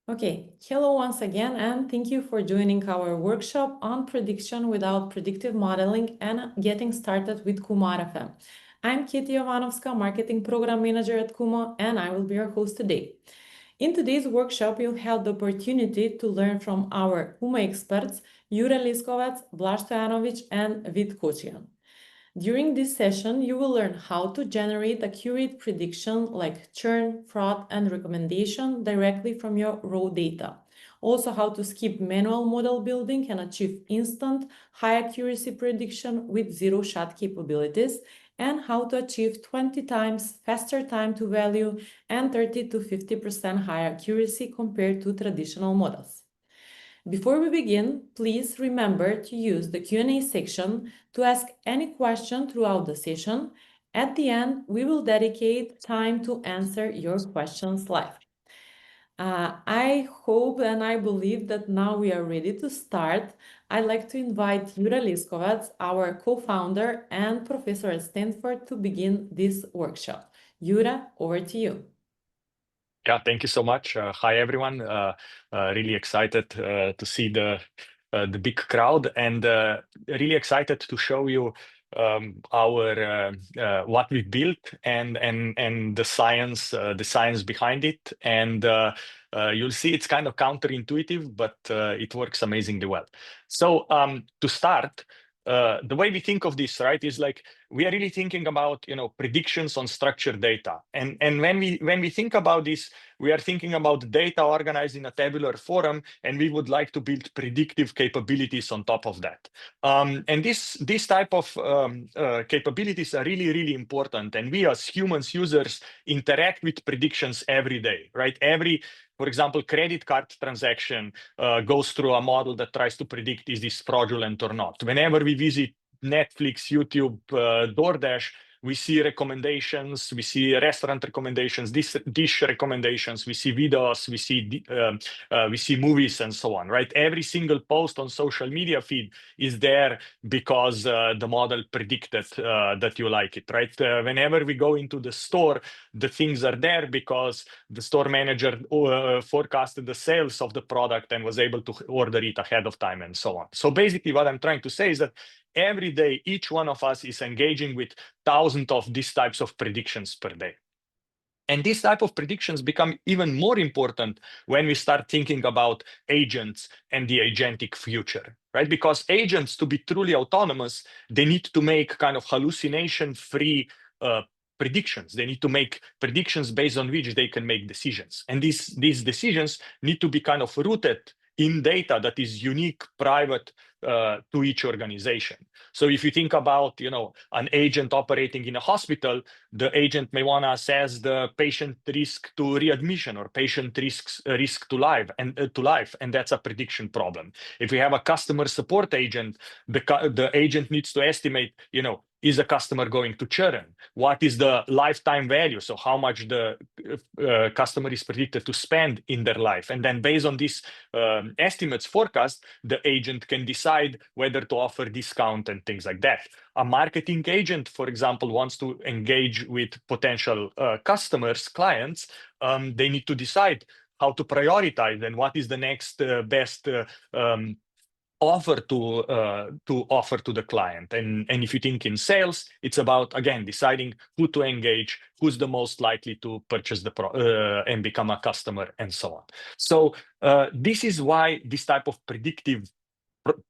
Okay, hello once again, and thank you for joining our workshop on prediction without predictive modeling and getting started with KumoRFM. I'm Kitty Jovanovska, Marketing Program Manager at Kumo, and I will be your host today. In today's workshop, you'll have the opportunity to learn from our Kumo experts, Jure Liskovec, Blaž Stojanovic, and Vid Kocian. During this session, you will learn how to generate accurate prediction like churn, fraud, and recommendation directly from your raw data. Also, how to skip manual model building and achieve instant, high accuracy prediction with zero-shot capabilities, and how to achieve 20 times faster time to value and 30 to 50% higher accuracy compared to traditional models. Before we begin, please remember to use the Q&A section to ask any question throughout the session. At the end, we will dedicate time to answer your questions live. I hope and I believe that now we are ready to start. I'd like to invite Jure Liskovec, our co-founder and professor at Stanford, to begin this workshop. Jure, over to you. Yeah, thank you so much. Hi, everyone. Really excited to see the big crowd, and really excited to show you our what we built and the science behind it. And you'll see it's kind of counterintuitive, but it works amazingly well. So to start. The way we think of this, right, is like we are really thinking about predictions on structured data, and when we think about this, we are thinking about data organized in a tabular form, and we would like to build predictive capabilities on top of that. And this type of capabilities are really important, and we as humans users interact with predictions every day, right? For example, credit card transaction goes through a model that tries to predict is this fraudulent or not. Whenever we visit Netflix, YouTube, DoorDash, we see recommendations, we see restaurant recommendations, dish recommendations, we see videos, we see movies and so on, right? Every single post on social media feed is there because the model predicted that you like it, right? Whenever we go into the store, the things are there because the store manager forecasted the sales of the product and was able to order it ahead of time and so on. So basically what I'm trying to say is that every day, each one of us is engaging with thousands of these types of predictions per day. And these type of predictions become even more important when we start thinking about agents and the agentic future, right? Because agents, to be truly autonomous, they need to make kind of hallucination-free predictions. They need to make predictions based on which they can make decisions. And these decisions need to be kind of rooted in data that is unique, private to each organization. So if you think about, an agent operating in a hospital, the agent may want to assess the patient risk to readmission or patient risk to life, and that's a prediction problem. If we have a customer support agent, the agent needs to estimate, is a customer going to churn? What is the lifetime value? So how much the customer is predicted to spend in their life? And then based on this estimates forecast, the agent can decide whether to offer discount and things like that. A marketing agent, for example, wants to engage with potential customers, clients. They need to decide how to prioritize and what is the next best offer to offer to the client. And if you think in sales, it's about, again, deciding who to engage, who's the most likely to purchase and become a customer, and so on. So this is why this type of predictive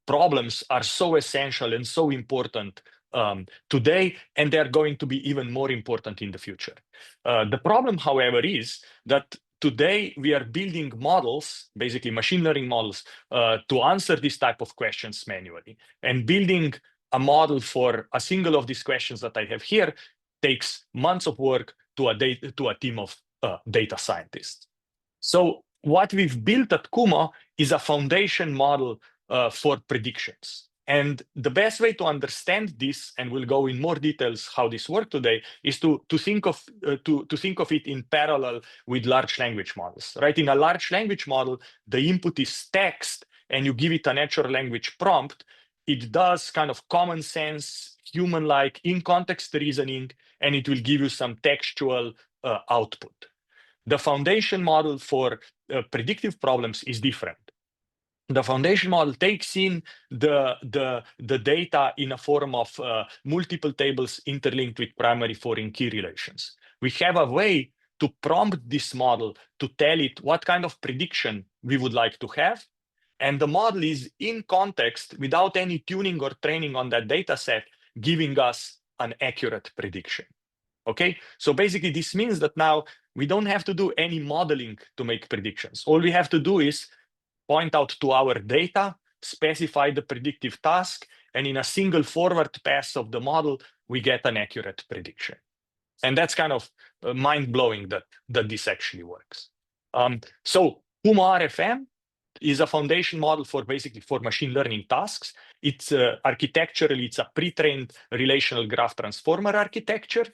problems are so essential and so important today, and they're going to be even more important in the future. The problem, however, is that today, we are building models, basically machine learning models, to answer this type of questions manually. And building a model for a single of these questions that I have here takes months of work to a team of data scientists. So what we've built at Kumo is a foundation model for predictions. And the best way to understand this, and we'll go in more details how this works today, is to think of it in parallel with large language models, right? In a large language model, the input is text, and you give it a natural language prompt. It does kind of common sense, human-like, in-context reasoning, and it will give you some textual output. The foundation model for predictive problems is different. The foundation model takes in the data in a form of multiple tables interlinked with primary foreign key relations. We have a way to prompt this model to tell it what kind of prediction we would like to have. And the model is in context without any tuning or training on that data set, giving us an accurate prediction. Okay, so basically this means that now we don't have to do any modeling to make predictions. All we have to do is point out to our data, specify the predictive task, and in a single forward pass of the model, we get an accurate prediction. And that's kind of mind-blowing that this actually works. So KumoRFM is a foundation model for basically for machine learning tasks. It's architecturally, it's a pre-trained relational graph transformer architecture.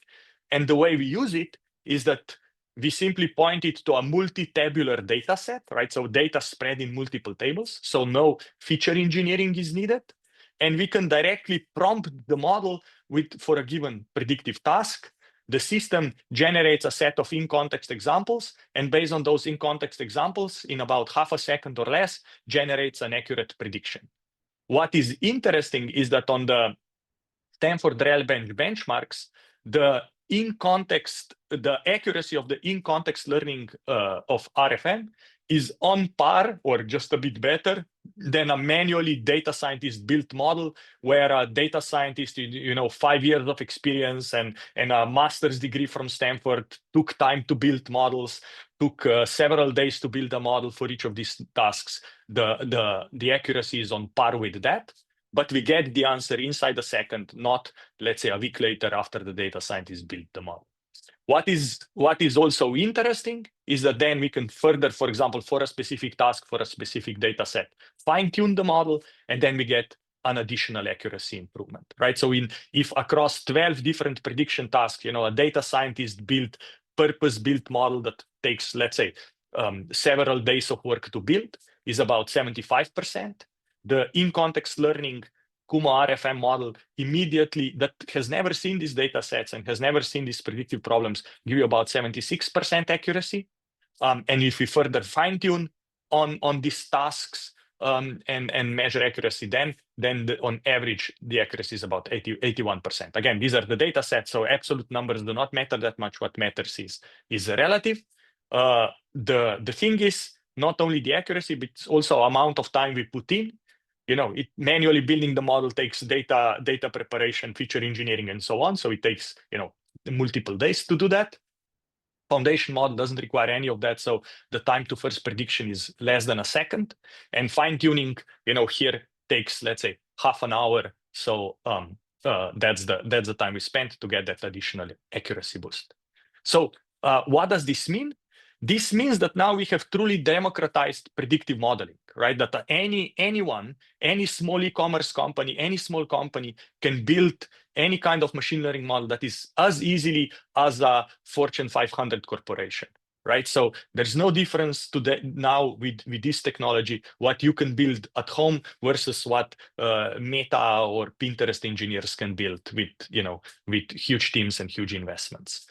And the way we use it is that we simply point it to a multi-tabular data set, right? So data spread in multiple tables. So no feature engineering is needed. And we can directly prompt the model for a given predictive task. The system generates a set of in-context examples, and based on those in-context examples, in about half a second or less, generates an accurate prediction. What is interesting is that on the Stanford Rel benchmarks, the accuracy of the in-context learning of RFM is on par or just a bit better than a manually data scientist built model where a data scientist, 5 years of experience and a master's degree from Stanford took time to build models, took several days to build a model for each of these tasks. The accuracy is on par with that. But we get the answer inside a second, not, let's say, a week later after the data scientist built the model. What is also interesting is that then we can further, for example, for a specific task, for a specific data set, fine-tune the model, and then we get an additional accuracy improvement, right? So if across 12 different prediction tasks, a data scientist built purpose-built model that takes, let's say, several days of work to build is about 75%. The in-context learning KumoRFM model immediately, that has never seen these data sets and has never seen these predictive problems, give you about 76% accuracy. And if we further fine-tune on these tasks and measure accuracy, then on average, the accuracy is about 81%. Again, these are the data sets, so absolute numbers do not matter that much. What matters is relative. The thing is not only the accuracy, but it's also amount of time we put in. Manually building the model takes data preparation, feature engineering, and so on. So it takes, multiple days to do that. Foundation model doesn't require any of that. So the time to first prediction is less than a second. And fine-tuning, here takes, let's say, half an hour. So that's the time we spent to get that additional accuracy boost. So what does this mean? This means that now we have truly democratized predictive modeling, right? That anyone, any small e-commerce company, any small company can build any kind of machine learning model that is as easily as a Fortune 500 corporation, right? So there's no difference now with this technology, what you can build at home versus what Meta or Pinterest engineers can build with huge teams and huge investments.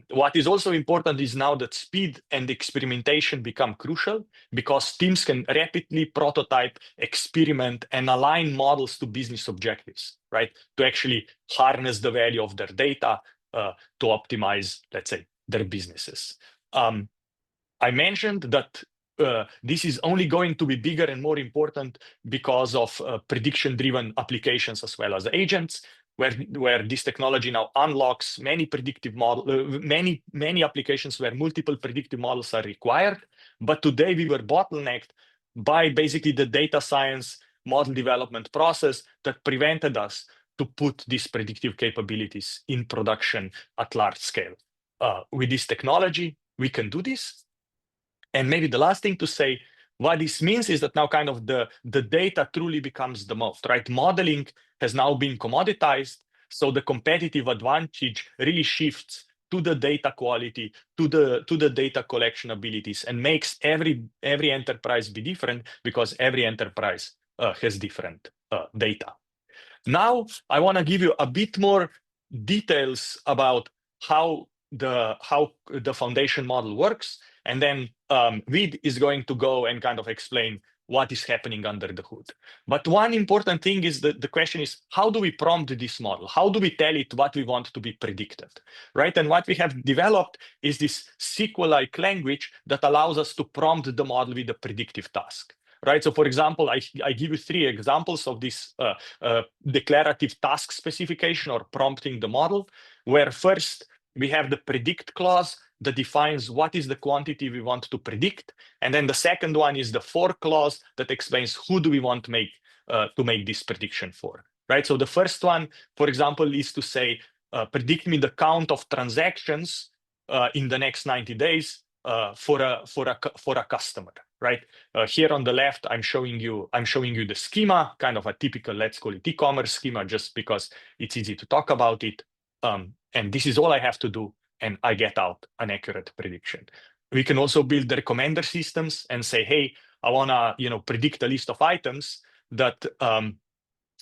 What is also important is now that speed and experimentation become crucial because teams can rapidly prototype, experiment, and align models to business objectives, right? To actually harness the value of their data to optimize, let's say, their businesses. I mentioned that this is only going to be bigger and more important because of prediction-driven applications as well as agents, where this technology now unlocks many predictive models, many applications where multiple predictive models are required. But today we were bottlenecked by basically the data science model development process that prevented us to put these predictive capabilities in production at large scale. With this technology, we can do this. And maybe the last thing to say, what this means is that now kind of the data truly becomes the most, right? Modeling has now been commoditized. So the competitive advantage really shifts to the data quality, to the data collection abilities, and makes every enterprise be different because every enterprise has different data. Now, I want to give you a bit more details about how how the foundation model works, and then Vid is going to go and kind of explain what is happening under the hood. But one important thing is that the question is, how do we prompt this model? How do we tell it what we want to be predicted, right? And what we have developed is this SQL-like language that allows us to prompt the model with a predictive task, right? So for example, I give you 3 examples of this declarative task specification or prompting the model, where first we have the predict clause that defines what is the quantity we want to predict. And then the second one is the for clause that explains who do we want to make this prediction for, right? So the first one, for example, is to say, predict me the count of transactions in the next 90 days for a customer, right? Here on the left, I'm showing you the schema, kind of a typical, let's call it e-commerce schema, just because it's easy to talk about it. And this is all I have to do, and I get out an accurate prediction. We can also build the recommender systems and say, hey, I want to predict a list of items that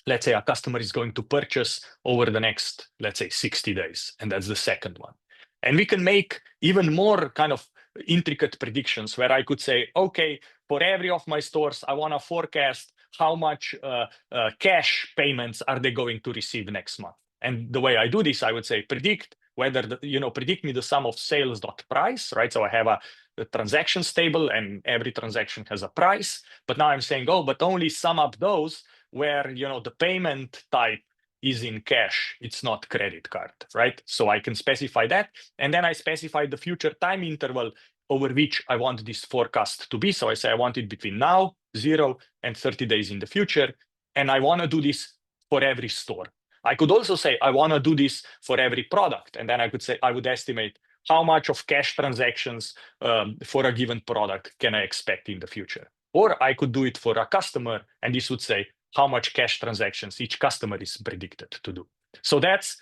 let's say a customer is going to purchase over the next, let's say, 60 days. And that's the second one. And we can make even more kind of intricate predictions where I could say, okay, for every of my stores, I want to forecast how much cash payments are they going to receive next month. And the way I do this, I would say, predict whether, predict me the sum of sales dot price, right? So I have a transactions table and every transaction has a price. But now I'm saying, oh, but only sum up those where, the payment type is in cash, it's not credit card, right? So I can specify that. And then I specify the future time interval over which I want this forecast to be. So I say I want it between now, 0, and 30 days in the future. And I want to do this for every store. I could also say I want to do this for every product. And then I could say I would estimate how much of cash transactions for a given product can I expect in the future. Or I could do it for a customer, and this would say how much cash transactions each customer is predicted to do. So that's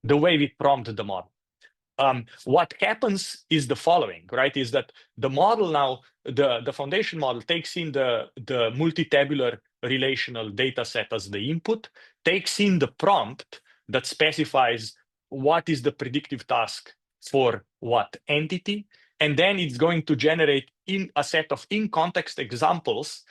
the way we prompt the model. What happens is the following, right? Is that the model now, the foundation model takes in the multi-tabular relational data set as the input, takes in the prompt that specifies what is the predictive task for what entity, and then it's going to generate in a set of in-context examples.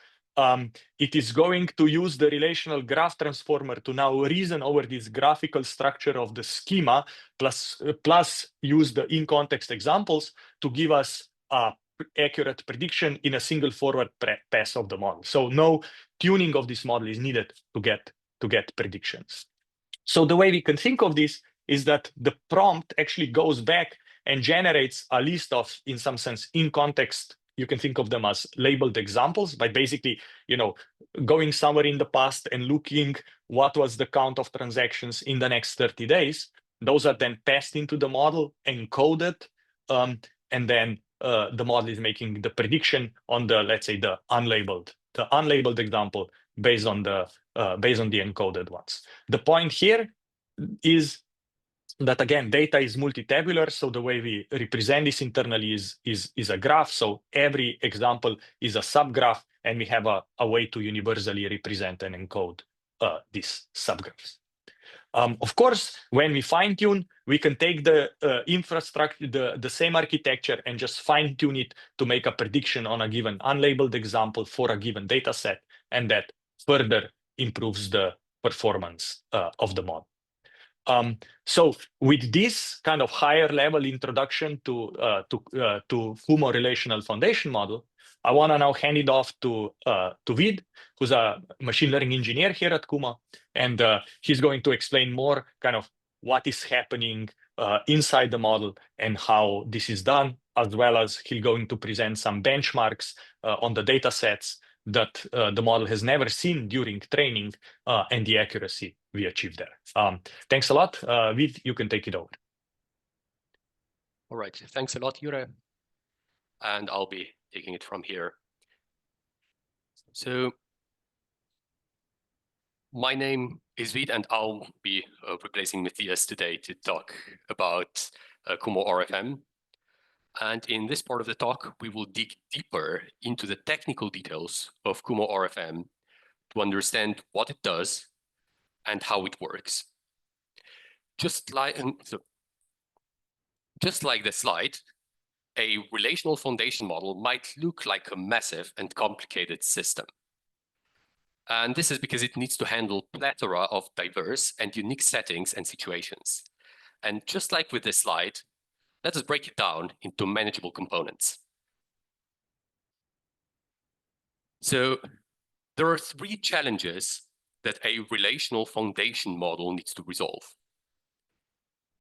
It is going to use the relational graph transformer to now reason over this graphical structure of the schema, plus use the in-context examples to give us a accurate prediction in a single forward pass of the model. So no tuning of this model is needed to get predictions. So the way we can think of this is that the prompt actually goes back and generates a list of, in some sense, in-context. You can think of them as labeled examples by basically, going somewhere in the past and looking what was the count of transactions in the next 30 days. Those are then passed into the model, encoded, and then the model is making the prediction on the, let's say, the unlabeled example based on the encoded ones. The point here is that, again, data is multi-tabular, so the way we represent this internally is a graph. So every example is a subgraph, and we have a way to universally represent and encode these subgraphs. Of course, when we fine-tune, we can take the infrastructure, the same architecture, and just fine-tune it to make a prediction on a given unlabeled example for a given data set, and that further improves the performance of the model. So with this kind of higher level introduction to Kumo Relational Foundation Model, I want to now hand it off to Vid, who's a machine learning engineer here at Kumo, and he's going to explain more kind of what is happening inside the model and how this is done, as well as he's going to present some benchmarks on the data sets that the model has never seen during training and the accuracy we achieved there. Thanks a lot. Vid, you can take it over. All right, thanks a lot, Jure. And I'll be taking it from here. So my name is Vid, and I'll be replacing Matthias today to talk about KumoRFM. And in this part of the talk, we will dig deeper into the technical details of KumoRFM to understand what it does and how it works. Just Just like the slide, a relational foundation model might look like a massive and complicated system. And this is because it needs to handle plethora of diverse and unique settings and situations. And just like with this slide, let us break it down into manageable components. So there are three challenges that a relational foundation model needs to resolve.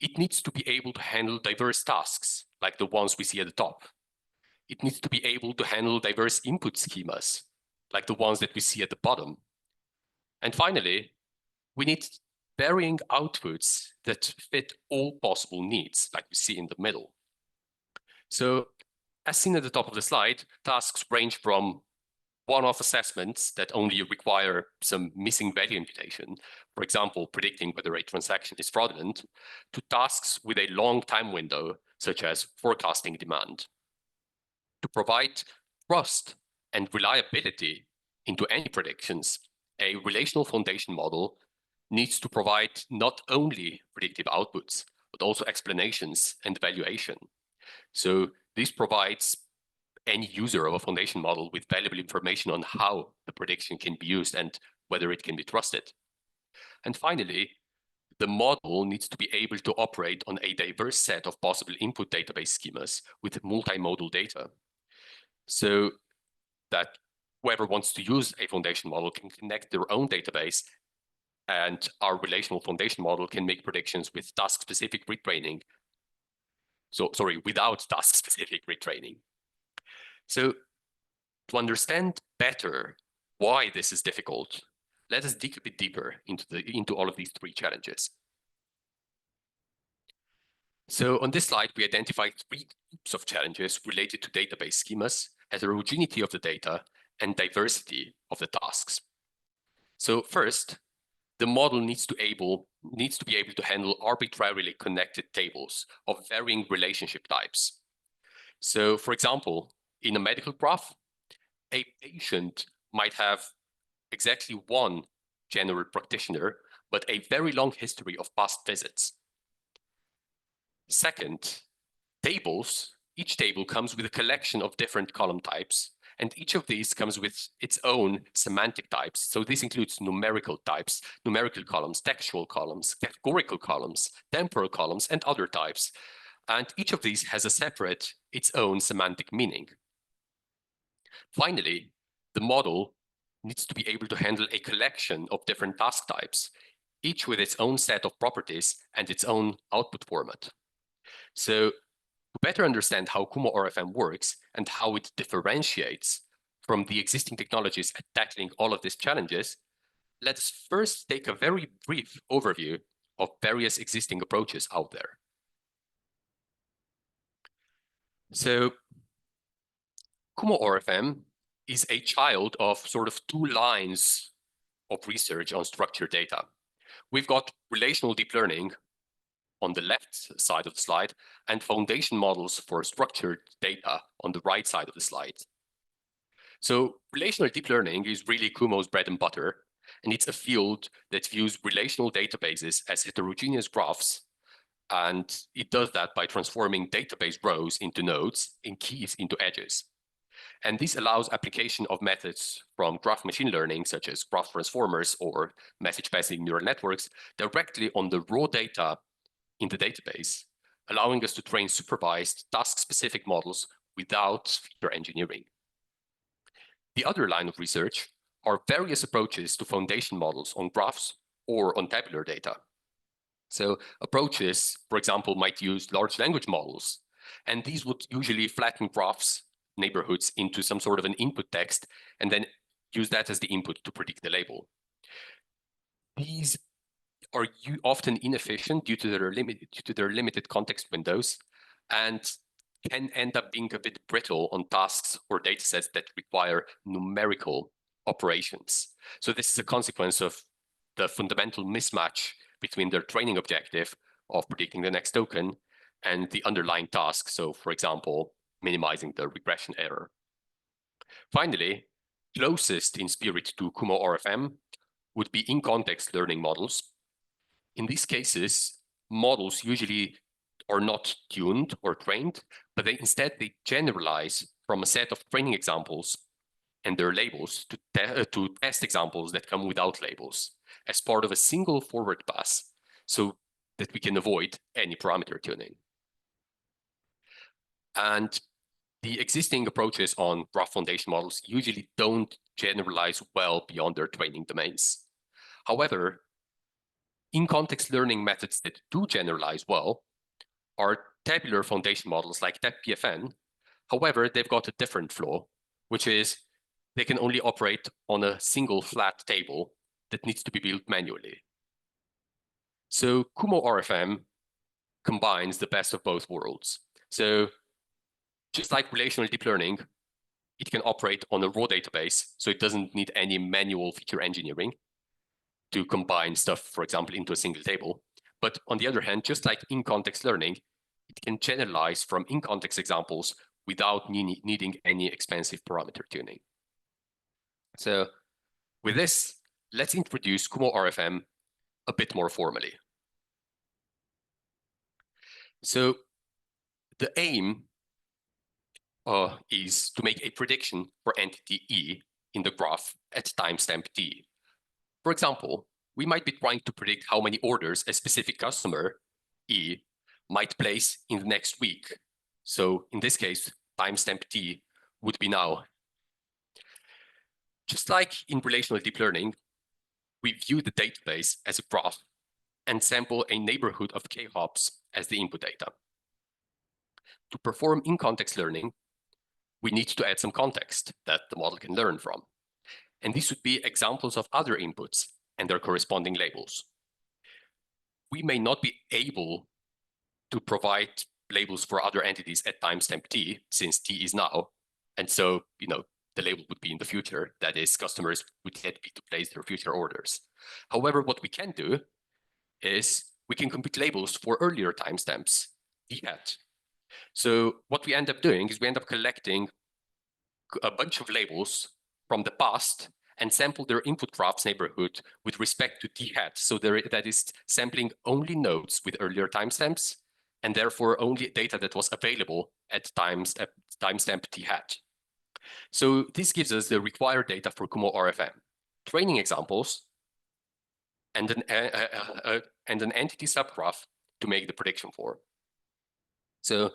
It needs to be able to handle diverse tasks, like the ones we see at the top. It needs to be able to handle diverse input schemas, like the ones that we see at the bottom. And finally, we need varying outputs that fit all possible needs, like we see in the middle. So, as seen at the top of the slide, tasks range from one-off assessments that only require some missing value imputation, for example, predicting whether a transaction is fraudulent, to tasks with a long time window, such as forecasting demand. To provide trust and reliability into any predictions, a relational foundation model needs to provide not only predictive outputs, but also explanations and evaluation. So this provides any user of a foundation model with valuable information on how the prediction can be used and whether it can be trusted. And finally, the model needs to be able to operate on a diverse set of possible input database schemas with multimodal data, so that whoever wants to use a foundation model can connect their own database, and our relational foundation model can make predictions with task-specific retraining. Without task-specific retraining. So to understand better why this is difficult, let us dig a bit deeper into all of these three challenges. So on this slide, we identified three groups of challenges related to database schemas, heterogeneity of the data, and diversity of the tasks. So first, the model needs to be able to handle arbitrarily connected tables of varying relationship types. So for example, in a medical graph, a patient might have exactly one general practitioner, but a very long history of past visits. Second, tables. Each table comes with a collection of different column types, and each of these comes with its own semantic types. So this includes numerical types, numerical columns, textual columns, categorical columns, temporal columns, and other types. And each of these has its own semantic meaning. Finally, the model needs to be able to handle a collection of different task types, each with its own set of properties and its own output format. So to better understand how KumoRFM works and how it differentiates from the existing technologies at tackling all of these challenges, let's first take a very brief overview of various existing approaches out there. So KumoRFM is a child of sort of two lines of research on structured data. We've got relational deep learning on the left side of the slide and foundation models for structured data on the right side of the slide. So relational deep learning is really Kumo's bread and butter, and it's a field that views relational databases as heterogeneous graphs, and it does that by transforming database rows into nodes and keys into edges. And this allows application of methods from graph machine learning, such as graph transformers or message passing neural networks, directly on the raw data in the database, allowing us to train supervised task-specific models without feature engineering. The other line of research are various approaches to foundation models on graphs or on tabular data. So approaches, for example, might use large language models, and these would usually flatten graphs neighborhoods into some sort of an input text and then use that as the input to predict the label. These are often inefficient due to their limited context windows and can end up being a bit brittle on tasks or datasets that require numerical operations. So this is a consequence of the fundamental mismatch between their training objective of predicting the next token and the underlying task. So for example, minimizing the regression error. Finally, closest in spirit to KumoRFM would be in-context learning models. In these cases, models usually are not tuned or trained, but instead they generalize from a set of training examples and their labels to test examples that come without labels as part of a single forward pass, so that we can avoid any parameter tuning. And the existing approaches on graph foundation models usually don't generalize well beyond their training domains. However, in-context learning methods that do generalize well are tabular foundation models like TabPFN. However, they've got a different flaw, which is they can only operate on a single flat table that needs to be built manually. So KumoRFM combines the best of both worlds. So just like relational deep learning, it can operate on a raw database, so it doesn't need any manual feature engineering to combine stuff, for example, into a single table. But on the other hand, just like in-context learning, it can generalize from in-context examples without needing any expensive parameter tuning. So with this, let's introduce KumoRFM a bit more formally. So the aim is to make a prediction for entity E in the graph at timestamp T. For example, we might be trying to predict how many orders a specific customer, E, might place in the next week. So in this case, timestamp T would be now. Just like in relational deep learning, we view the database as a graph and sample a neighborhood of k-hops as the input data. To perform in-context learning, we need to add some context that the model can learn from. And these would be examples of other inputs and their corresponding labels. We may not be able to provide labels for other entities at timestamp T, since T is now. And so, the label would be in the future. That is, customers would yet be to place their future orders. However, what we can do is we can compute labels for earlier timestamps, D hat. So what we end up doing is we end up collecting a bunch of labels from the past and sample their input graph's neighborhood with respect to D hat. So that is sampling only nodes with earlier timestamps, and therefore only data that was available at timestamp T hat. So this gives us the required data for KumoRFM, training examples, and an entity subgraph to make the prediction for. So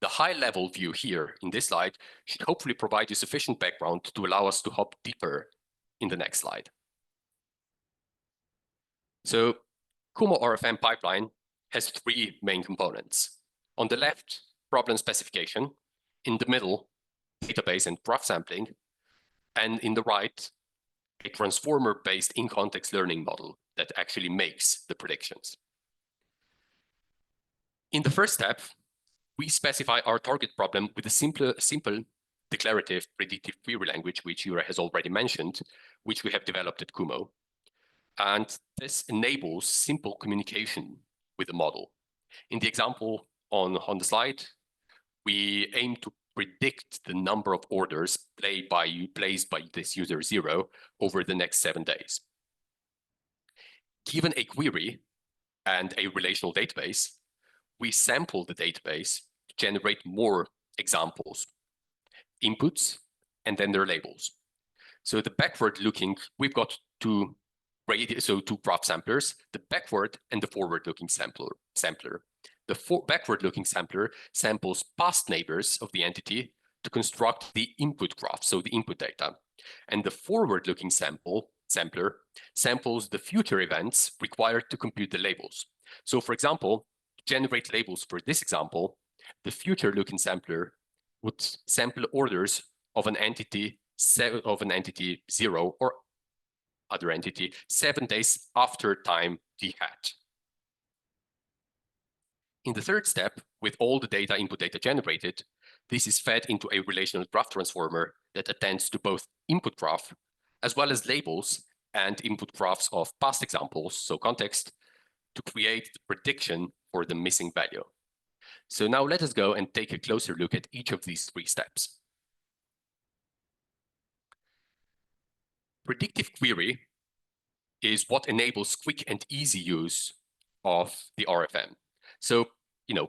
the high-level view here in this slide should hopefully provide you sufficient background to allow us to hop deeper in the next slide. So KumoRFM pipeline has three main components. On the left, problem specification. In the middle, database and graph sampling. And in the right, a transformer-based in-context learning model that actually makes the predictions. In the first step, we specify our target problem with a simple declarative predictive query language, which Jura has already mentioned, which we have developed at Kumo. And this enables simple communication with the model. In the example on the slide, we aim to predict the number of orders placed by this user 0 over the next 7 days. Given a query and a relational database, we sample the database to generate more examples, inputs, and then their labels. So the backward-looking, we've got two graph samplers, the backward and the forward-looking sampler. The backward-looking sampler samples past neighbors of the entity to construct the input graph, so the input data. And the forward-looking sampler samples the future events required to compute the labels. So for example, to generate labels for this example, the future-looking sampler would sample orders of an entity 0 or other entity 7 days after time D hat. In the third step, with all the data input data generated, this is fed into a relational graph transformer that attends to both input graph as well as labels and input graphs of past examples, so context, to create the prediction for the missing value. So now let us go and take a closer look at each of these three steps. Predictive query is what enables quick and easy use of the RFM. So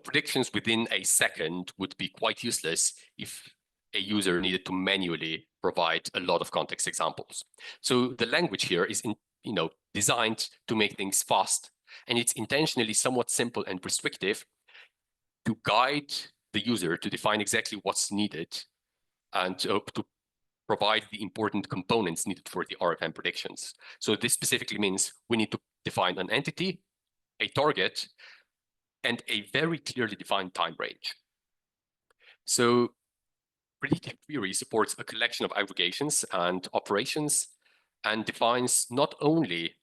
predictions within a second would be quite useless if a user needed to manually provide a lot of context examples. So the language here is designed to make things fast, and it's intentionally somewhat simple and restrictive to guide the user to define exactly what's needed and to provide the important components needed for the RFM predictions. So this specifically means we need to define an entity, a target, and a very clearly defined time range. So predictive query supports a collection of aggregations and operations and defines not only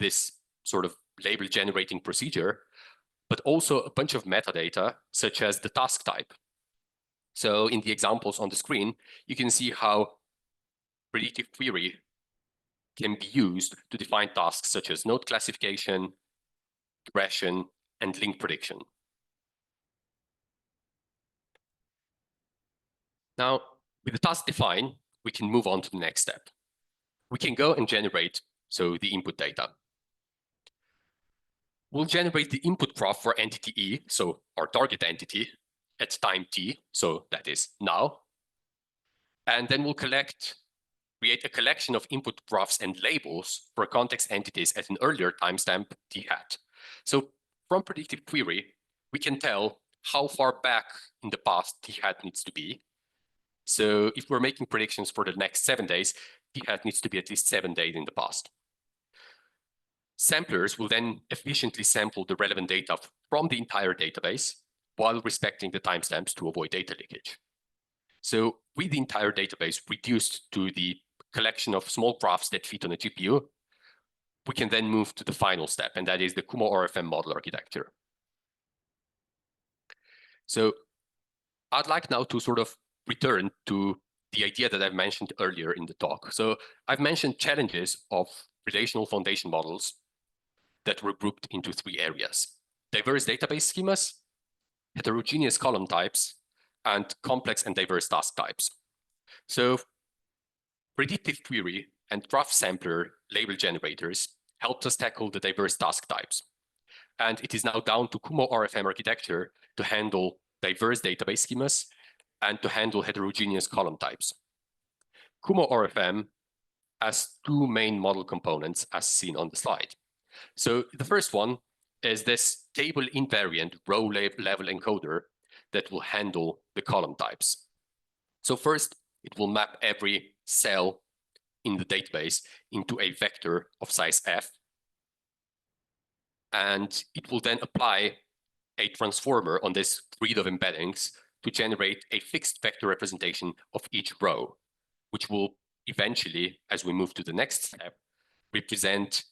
this sort of label generating procedure, but also a bunch of metadata, such as the task type. So in the examples on the screen, you can see how predictive query can be used to define tasks such as node classification, regression, and link prediction. Now, with the task defined, we can move on to the next step. We can go and generate the input data. We'll generate the input graph for entity E, so our target entity, at time t, so that is now. And then we'll create a collection of input graphs and labels for context entities at an earlier timestamp t hat. So from predictive query, we can tell how far back in the past t hat needs to be. So if we're making predictions for the next 7 days, t hat needs to be at least 7 days in the past. Samplers will then efficiently sample the relevant data from the entire database while respecting the timestamps to avoid data leakage. So with the entire database reduced to the collection of small graphs that fit on a GPU, we can then move to the final step, and that is the KumoRFM model architecture. So I'd like now to sort of return to the idea that I've mentioned earlier in the talk. So I've mentioned challenges of relational foundation models that were grouped into 3 areas: diverse database schemas, heterogeneous column types, and complex and diverse task types. So predictive query and graph sampler label generators helped us tackle the diverse task types. And it is now down to KumoRFM architecture to handle diverse database schemas and to handle heterogeneous column types. KumoRFM has 2 main model components as seen on the slide. So the first one is this table invariant row level encoder that will handle the column types. So first, it will map every cell in the database into a vector of size f. And it will then apply a transformer on this grid of embeddings to generate a fixed vector representation of each row, which will eventually, as we move to the next step, represent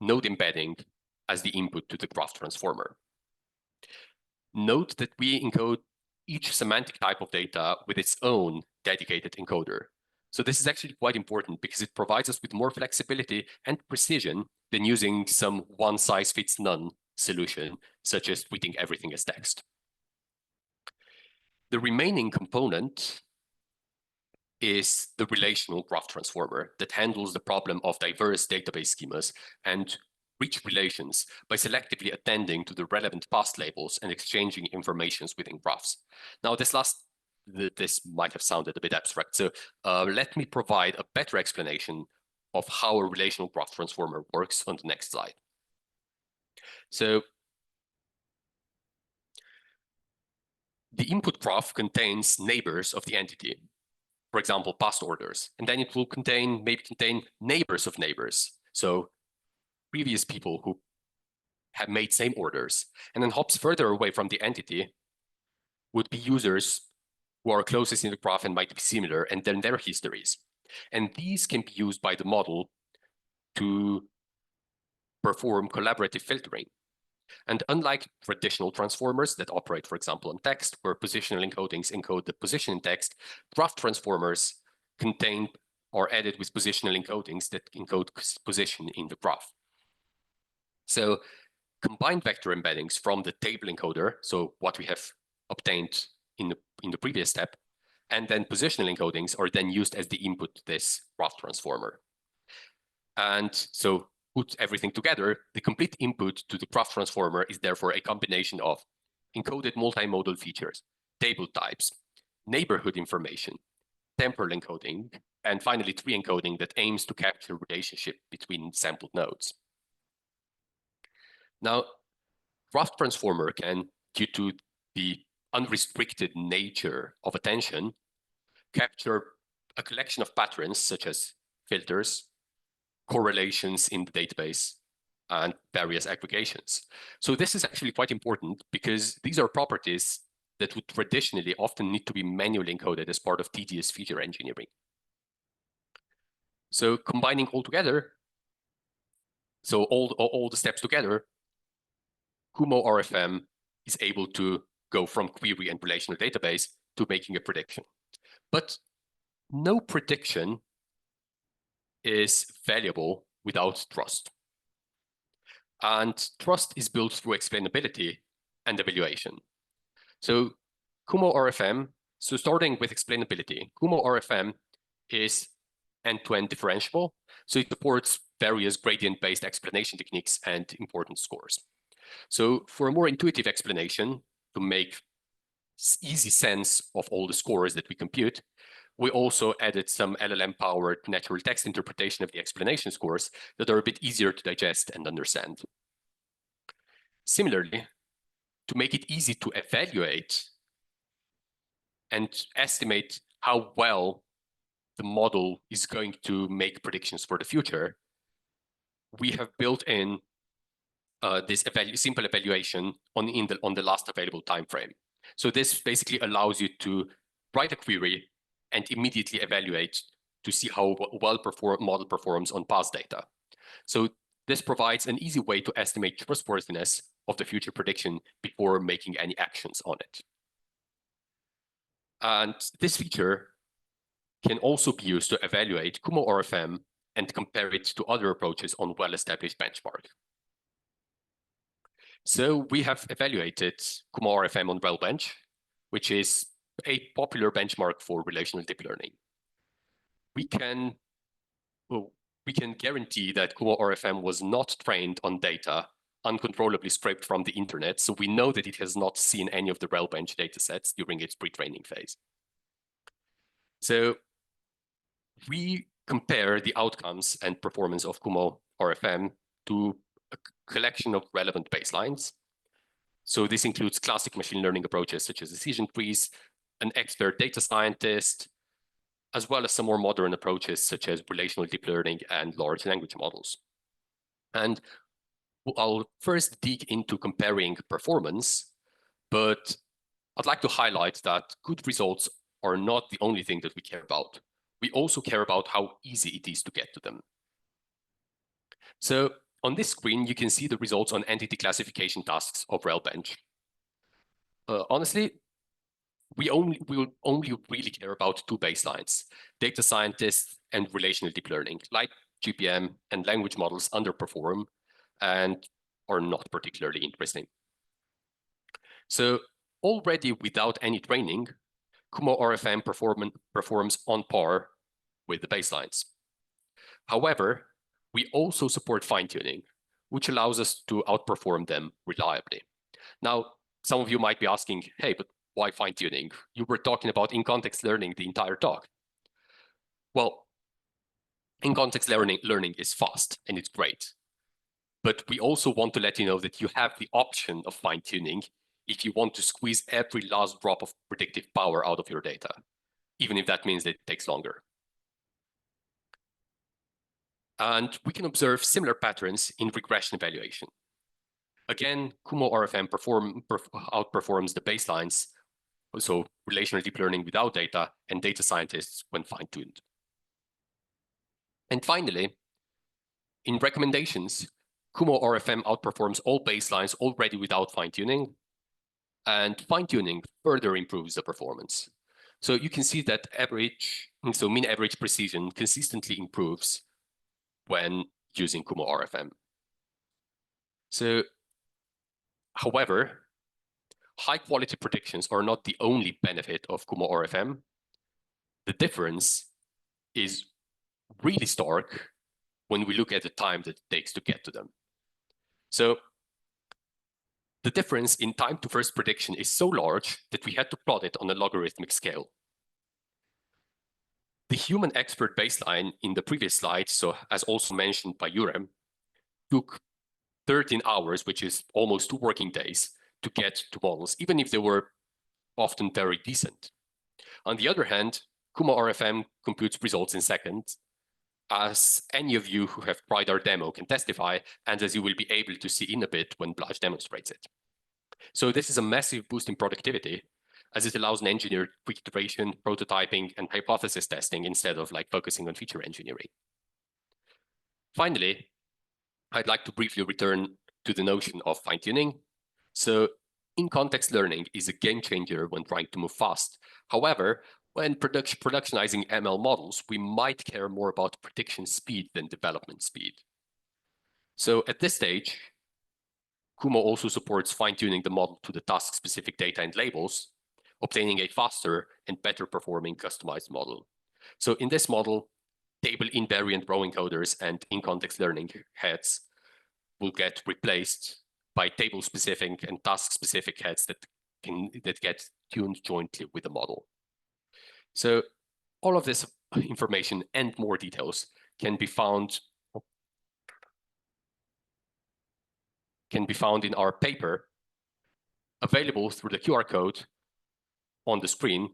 node embedding as the input to the graph transformer. Note that we encode each semantic type of data with its own dedicated encoder. So this is actually quite important because it provides us with more flexibility and precision than using some one-size-fits-none solution, such as treating everything as text. The remaining component is the relational graph transformer that handles the problem of diverse database schemas and rich relations by selectively attending to the relevant past labels and exchanging informations within graphs. Now, this might have sounded a bit abstract, so let me provide a better explanation of how a relational graph transformer works on the next slide. So the input graph contains neighbors of the entity, for example, past orders, and then it will maybe contain neighbors of neighbors, so previous people who have made same orders. And then hops further away from the entity would be users who are closest in the graph and might be similar, and then their histories. And these can be used by the model to perform collaborative filtering. And unlike traditional transformers that operate, for example, on text, where positional encodings encode the position in text, graph transformers contain or added with positional encodings that encode position in the graph. So combined vector embeddings from the table encoder, so what we have obtained in the previous step, and then positional encodings are then used as the input to this graph transformer. And so put everything together, the complete input to the graph transformer is therefore a combination of encoded multimodal features, table types, neighborhood information, temporal encoding, and finally tree encoding that aims to capture relationship between sampled nodes. Now, graph transformer can, due to the unrestricted nature of attention, capture a collection of patterns such as filters, correlations in the database, and various aggregations. So this is actually quite important because these are properties that would traditionally often need to be manually encoded as part of tedious feature engineering. So combining all together, so all the steps together, KumoRFM is able to go from query and relational database to making a prediction. But no prediction is valuable without trust. And trust is built through explainability and evaluation. So KumoRFM, so starting with explainability, KumoRFM is end-to-end differentiable. So it supports various gradient-based explanation techniques and importance scores. So for a more intuitive explanation, to make easy sense of all the scores that we compute, we also added some LLM-powered natural text interpretation of the explanation scores that are a bit easier to digest and understand. Similarly, to make it easy to evaluate and estimate how well the model is going to make predictions for the future, we have built in this simple evaluation on the last available time frame. So this basically allows you to write a query and immediately evaluate to see how well model performs on past data. So this provides an easy way to estimate trustworthiness of the future prediction before making any actions on it. And this feature can also be used to evaluate KumoRFM and compare it to other approaches on well-established benchmark. So we have evaluated KumoRFM on RelBench, which is a popular benchmark for relational deep learning. We can guarantee that KumoRFM was not trained on data uncontrollably scraped from the internet, so we know that it has not seen any of the RelBench datasets during its pre-training phase. So we compare the outcomes and performance of KumoRFM to a collection of relevant baselines. So this includes classic machine learning approaches such as decision trees, an expert data scientist, as well as some more modern approaches such as relational deep learning and large language models. And I'll first dig into comparing performance, but I'd like to highlight that good results are not the only thing that we care about. We also care about how easy it is to get to them. So on this screen, you can see the results on entity classification tasks of RelBench. Honestly, we will only really care about two baselines: data scientists and relational deep learning. Like GPM and language models underperform and are not particularly interesting. So already without any training, KumoRFM performs on par with the baselines. However, we also support fine-tuning, which allows us to outperform them reliably. Now, some of you might be asking, hey, but why fine-tuning? You were talking about in-context learning the entire talk. Well, in-context learning is fast and it's great. But we also want to let you know that you have the option of fine-tuning if you want to squeeze every last drop of predictive power out of your data, even if that means that it takes longer. And we can observe similar patterns in regression evaluation. Again, KumoRFM outperforms the baselines, so relational deep learning without data and data scientists when fine-tuned. And finally, in recommendations, KumoRFM outperforms all baselines already without fine-tuning, and fine-tuning further improves the performance. So you can see that mean average precision consistently improves when using KumoRFM. So, however, high-quality predictions are not the only benefit of KumoRFM. The difference is really stark when we look at the time that it takes to get to them. So The difference in time to first prediction is so large that we had to plot it on a logarithmic scale. The human expert baseline in the previous slide, so as also mentioned by Jurem, took 13 hours, which is almost 2 working days, to get to models, even if they were often very decent. On the other hand, KumoRFM computes results in seconds, as any of you who have tried our demo can testify, and as you will be able to see in a bit when Blaž demonstrates it. So this is a massive boost in productivity, as it allows an engineer quick iteration, prototyping, and hypothesis testing instead of focusing on feature engineering. Finally, I'd like to briefly return to the notion of fine-tuning. So in-context learning is a game changer when trying to move fast. However, when productionizing ML models, we might care more about prediction speed than development speed. So at this stage, Kumo also supports fine-tuning the model to the task-specific data and labels, obtaining a faster and better performing customized model. So in this model, table invariant row encoders and in-context learning heads will get replaced by table-specific and task-specific heads that get tuned jointly with the model. So all of this information and more details can be found in our paper, available through the QR code on the screen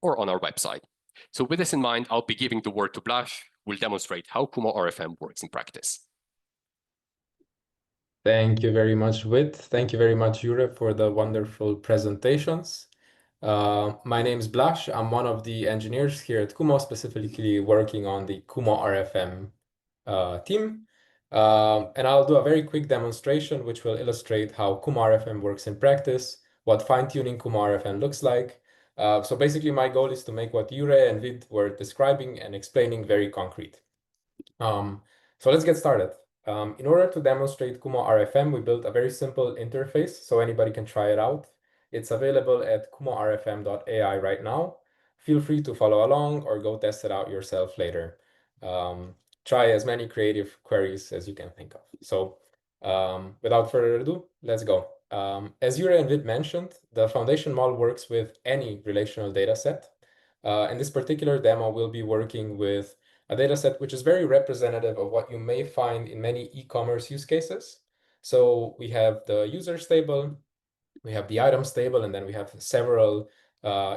or on our website. So with this in mind, I'll be giving the word to Blaž, who will demonstrate how KumoRFM works in practice. Thank you very much, Whit. Thank you very much, Jure, for the wonderful presentations. My name is Blaž. I'm one of the engineers here at Kumo, specifically working on the KumoRFM team. And I'll do a very quick demonstration, which will illustrate how KumoRFM works in practice, what fine-tuning KumoRFM looks like. So basically, my goal is to make what Jure and Vid were describing and explaining very concrete. So let's get started. In order to demonstrate KumoRFM, we built a very simple interface so anybody can try it out. It's available at kumorfm.ai right now. Feel free to follow along or go test it out yourself later. Try as many creative queries as you can think of. So without further ado, let's go. As Jure and Vid mentioned, the foundation model works with any relational data set. In this particular demo, we'll be working with a data set which is very representative of what you may find in many e-commerce use cases. So we have the users table, we have the items table, and then we have several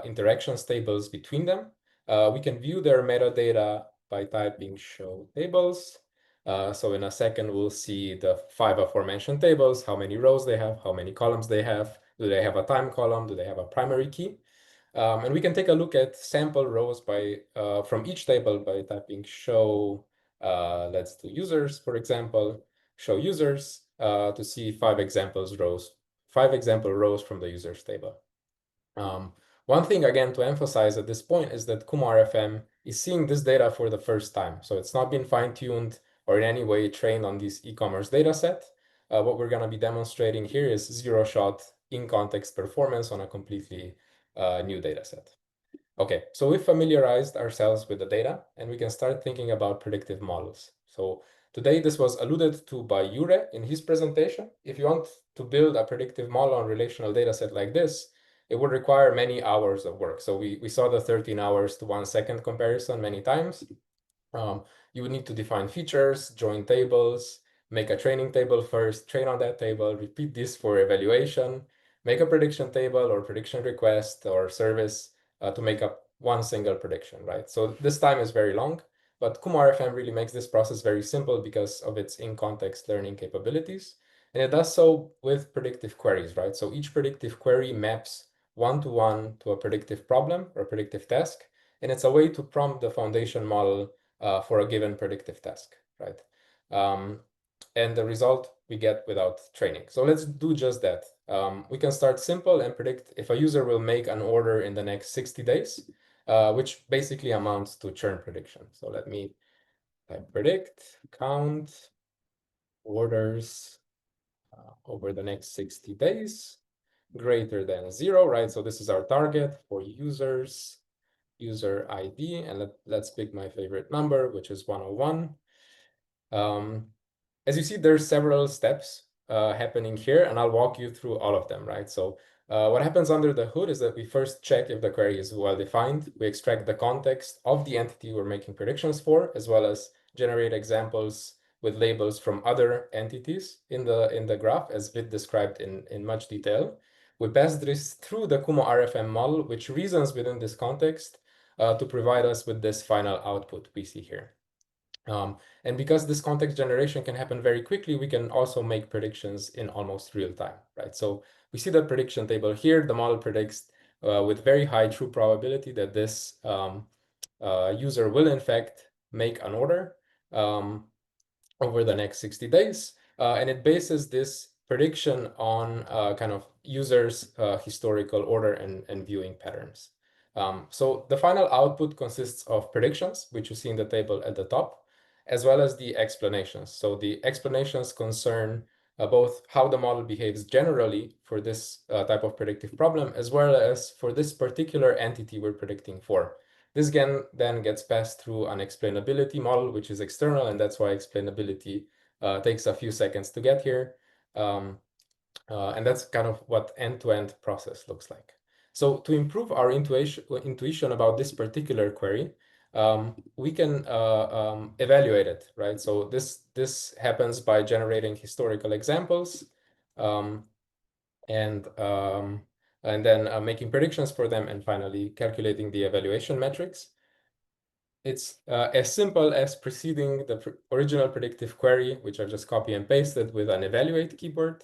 interactions tables between them. We can view their metadata by typing show tables. So in a second, we'll see the 5 aforementioned tables, how many rows they have, how many columns they have, do they have a time column, do they have a primary key? And we can take a look at sample rows from each table by typing show, let's do users, for example, show users to see 5 example rows from the users table. One thing, again, to emphasize at this point is that KumoRFM is seeing this data for the first time. So it's not been fine-tuned or in any way trained on this e-commerce data set. What we're going to be demonstrating here is zero-shot in-context performance on a completely new data set. Okay, so we've familiarized ourselves with the data and we can start thinking about predictive models. So today this was alluded to by Jure in his presentation. If you want to build a predictive model on relational data set like this, it would require many hours of work. So we saw the 13 hours to 1 second comparison many times. You would need to define features, join tables, make a training table first, train on that table, repeat this for evaluation, make a prediction table or prediction request or service to make up one single prediction, right? So this time is very long, but KumoRFM really makes this process very simple because of its in-context learning capabilities. And it does so with predictive queries, right? So each predictive query maps one-to-one to a predictive problem or predictive task. And it's a way to prompt the foundation model for a given predictive task, right? And the result we get without training. So let's do just that. We can start simple and predict if a user will make an order in the next 60 days, which basically amounts to churn prediction. So let me type predict, count, orders over the next 60 days, greater than 0, right? So this is our target for users, user ID, and let's pick my favorite number, which is 101. As you see, there's several steps happening here, and I'll walk you through all of them, right? So what happens under the hood is that we first check if the query is well defined. We extract the context of the entity we're making predictions for, as well as generate examples with labels from other entities in the graph, as Vid described in much detail. We pass this through the KumoRFM model, which reasons within this context to provide us with this final output we see here. And because this context generation can happen very quickly, we can also make predictions in almost real time, right? So we see the prediction table here. The model predicts with very high true probability that this user will in fact make an order over the next 60 days. And it bases this prediction on kind of users' historical order and viewing patterns. So the final output consists of predictions, which you see in the table at the top, as well as the explanations. So the explanations concern both how the model behaves generally for this type of predictive problem, as well as for this particular entity we're predicting for. This then gets passed through an explainability model, which is external, and that's why explainability takes a few seconds to get here. And that's kind of what end-to-end process looks like. So to improve our intuition about this particular query, we can evaluate it, right? So this happens by generating historical examples and then making predictions for them, and finally calculating the evaluation metrics. It's as simple as preceding the original predictive query, which I just copy and pasted with an evaluate keyword.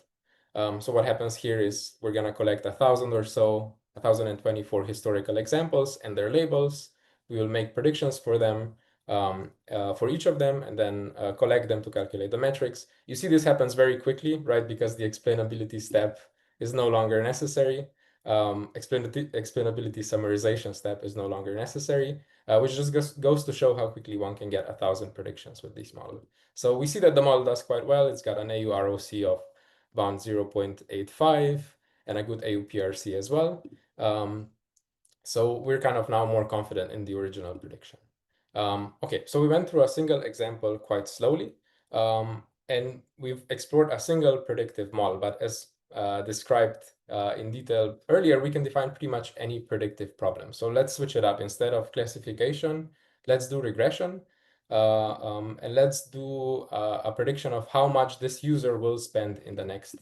So what happens here is we're going to collect 1,000 or so, 1,024 historical examples and their labels. We will make predictions for them, for each of them, and then collect them to calculate the metrics. You see this happens very quickly, right? Because the explainability step is no longer necessary. Explainability summarization step is no longer necessary, which just goes to show how quickly one can get 1,000 predictions with this model. So we see that the model does quite well. It's got an AUROC of around 0.85 and a good AUPRC as well. So we're kind of now more confident in the original prediction. Okay, so we went through a single example quite slowly, and we've explored a single predictive model, but as described in detail earlier, we can define pretty much any predictive problem. So let's switch it up. Instead of classification, let's do regression. And let's do a prediction of how much this user will spend in the next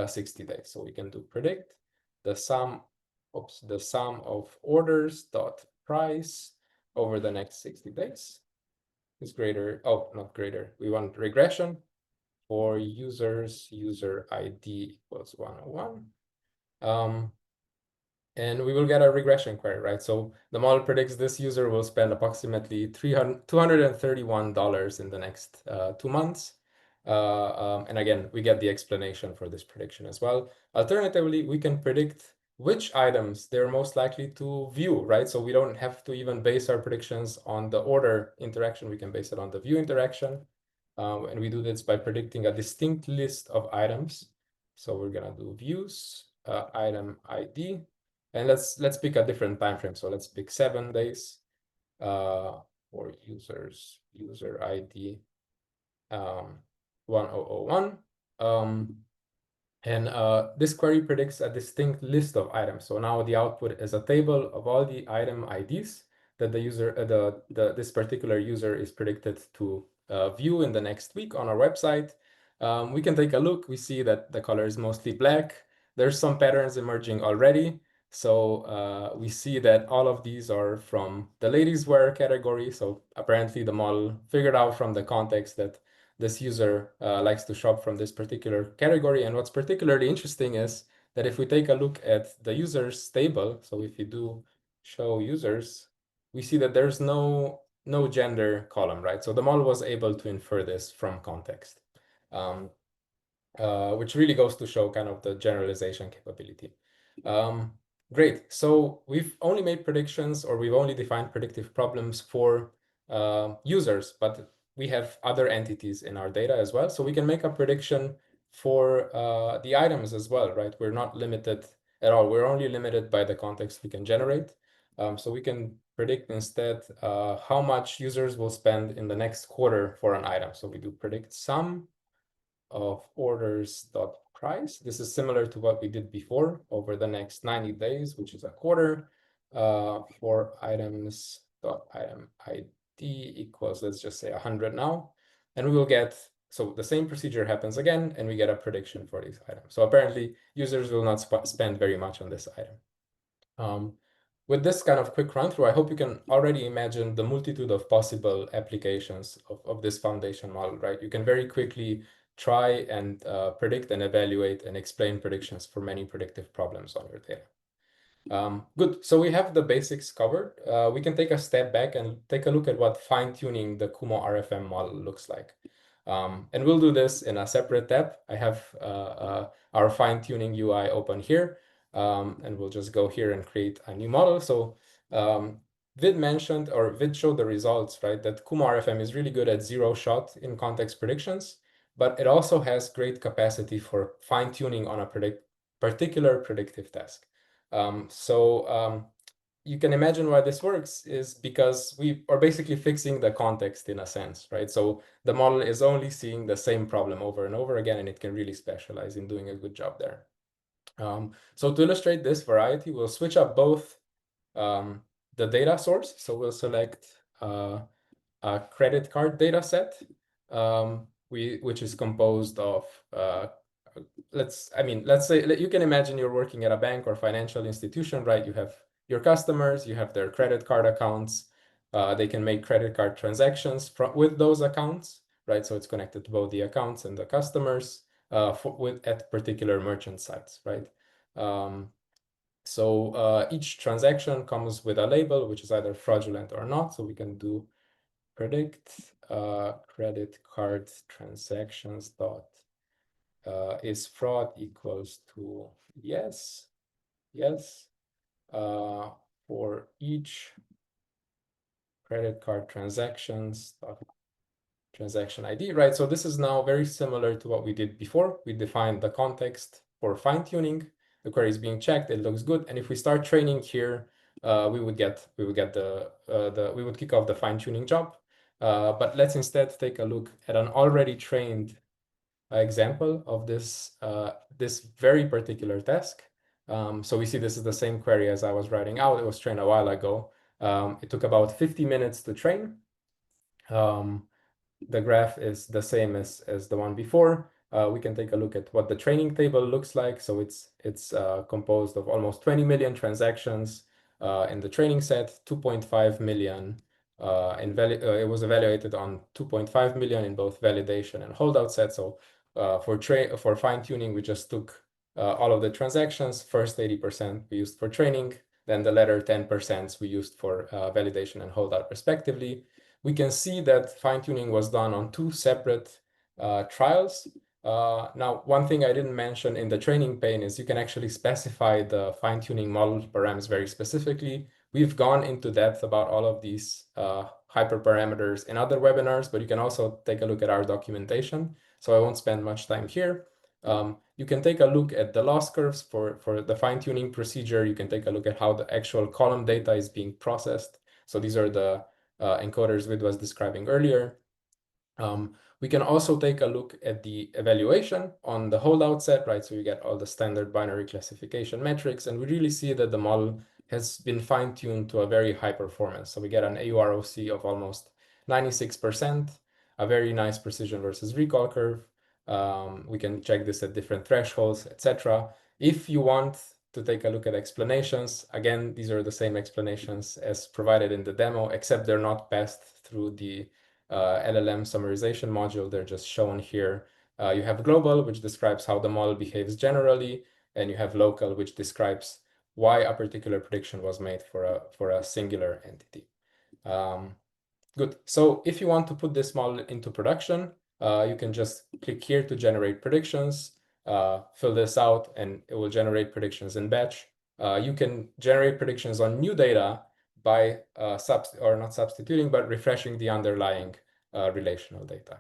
60 days. So we can do predict the sum of orders dot price over the next 60 days is greater. Oh, not greater. We want regression for users, user ID equals 101. And we will get a regression query, right? So the model predicts this user will spend approximately $231 in the next 2 months. And again, we get the explanation for this prediction as well. Alternatively, we can predict which items they're most likely to view, right? So we don't have to even base our predictions on the order interaction. We can base it on the view interaction. And we do this by predicting a distinct list of items. So we're gonna do views, item ID, and let's pick a different time frame. So let's pick 7 days for users, user ID 1001. And this query predicts a distinct list of items. So now the output is a table of all the item IDs that the user, this particular user is predicted to view in the next week on our website. We can take a look. We see that the color is mostly black. There's some patterns emerging already. So we see that all of these are from the ladies wear category. So apparently the model figured out from the context that this user likes to shop from this particular category. And what's particularly interesting is that if we take a look at the users table, so if you do show users, we see that there's no gender column, right? So the model was able to infer this from context, which really goes to show kind of the generalization capability. Great. So we've only made predictions, or we've only defined predictive problems for users, but we have other entities in our data as well. So we can make a prediction for the items as well, right? We're not limited at all. We're only limited by the context we can generate. So we can predict instead how much users will spend in the next quarter for an item. So we do predict sum of orders.price. This is similar to what we did before over the next 90 days, which is a quarter, for items.item ID equals, let's just say 100 now. And we will get, so the same procedure happens again, and we get a prediction for these items. So apparently users will not spend very much on this item. With this kind of quick run through, I hope you can already imagine the multitude of possible applications of this foundation model, right? You can very quickly try and predict and evaluate and explain predictions for many predictive problems on your data. Good, so we have the basics covered. We can take a step back and take a look at what fine-tuning the KumoRFM model looks like. And we'll do this in a separate tab. I have our fine-tuning UI open here. And we'll just go here and create a new model. So Vid mentioned, or Vid showed the results, right? That KumoRFM is really good at zero-shot in context predictions, but it also has great capacity for fine-tuning on a particular predictive task. You can imagine why this works is because we are basically fixing the context in a sense, right? So the model is only seeing the same problem over and over again, and it can really specialize in doing a good job there. So to illustrate this variety, we'll switch up both the data source. So we'll select a credit card data set, which is composed of, let's say, you can imagine you're working at a bank or financial institution, right? You have your customers, you have their credit card accounts. They can make credit card transactions with those accounts, right? So it's connected to both the accounts and the customers. At particular merchant sites, right? So each transaction comes with a label, which is either fraudulent or not. So we can do predict credit card transactions dot is fraud equals to yes, for each credit card transactions dot transaction ID, right? So this is now very similar to what we did before. We defined the context for fine-tuning. The query is being checked. It looks good. And if we start training here, we would kick off the fine-tuning job. But let's instead take a look at an already trained example of this very particular task. So we see this is the same query as I was writing out. It was trained a while ago. It took about 50 minutes to train. The graph is the same as the one before. We can take a look at what the training table looks like. So it's composed of almost 20 million transactions in the training set, 2.5 million. It was evaluated on 2.5 million in both validation and holdout sets. So for fine-tuning, we just took all of the transactions. First 80% we used for training, then the latter 10% we used for validation and holdout respectively. We can see that fine-tuning was done on two separate trials. Now, one thing I didn't mention in the training pane is you can actually specify the fine-tuning model params very specifically. We've gone into depth about all of these hyperparameters in other webinars, but you can also take a look at our documentation. So I won't spend much time here. You can take a look at the loss curves for the fine-tuning procedure. You can take a look at how the actual column data is being processed. So these are the encoders Vid was describing earlier. We can also take a look at the evaluation on the holdout set, right? So you get all the standard binary classification metrics, and we really see that the model has been fine-tuned to a very high performance. So we get an AUROC of almost 96%, a very nice precision versus recall curve. We can check this at different thresholds, etc. If you want to take a look at explanations, again, these are the same explanations as provided in the demo, except they're not passed through the LLM summarization module. They're just shown here. You have global, which describes how the model behaves generally, and you have local, which describes why a particular prediction was made for a singular entity. Good. So if you want to put this model into production, you can just click here to generate predictions, fill this out, and it will generate predictions in batch. You can generate predictions on new data by not substituting, but refreshing the underlying relational data.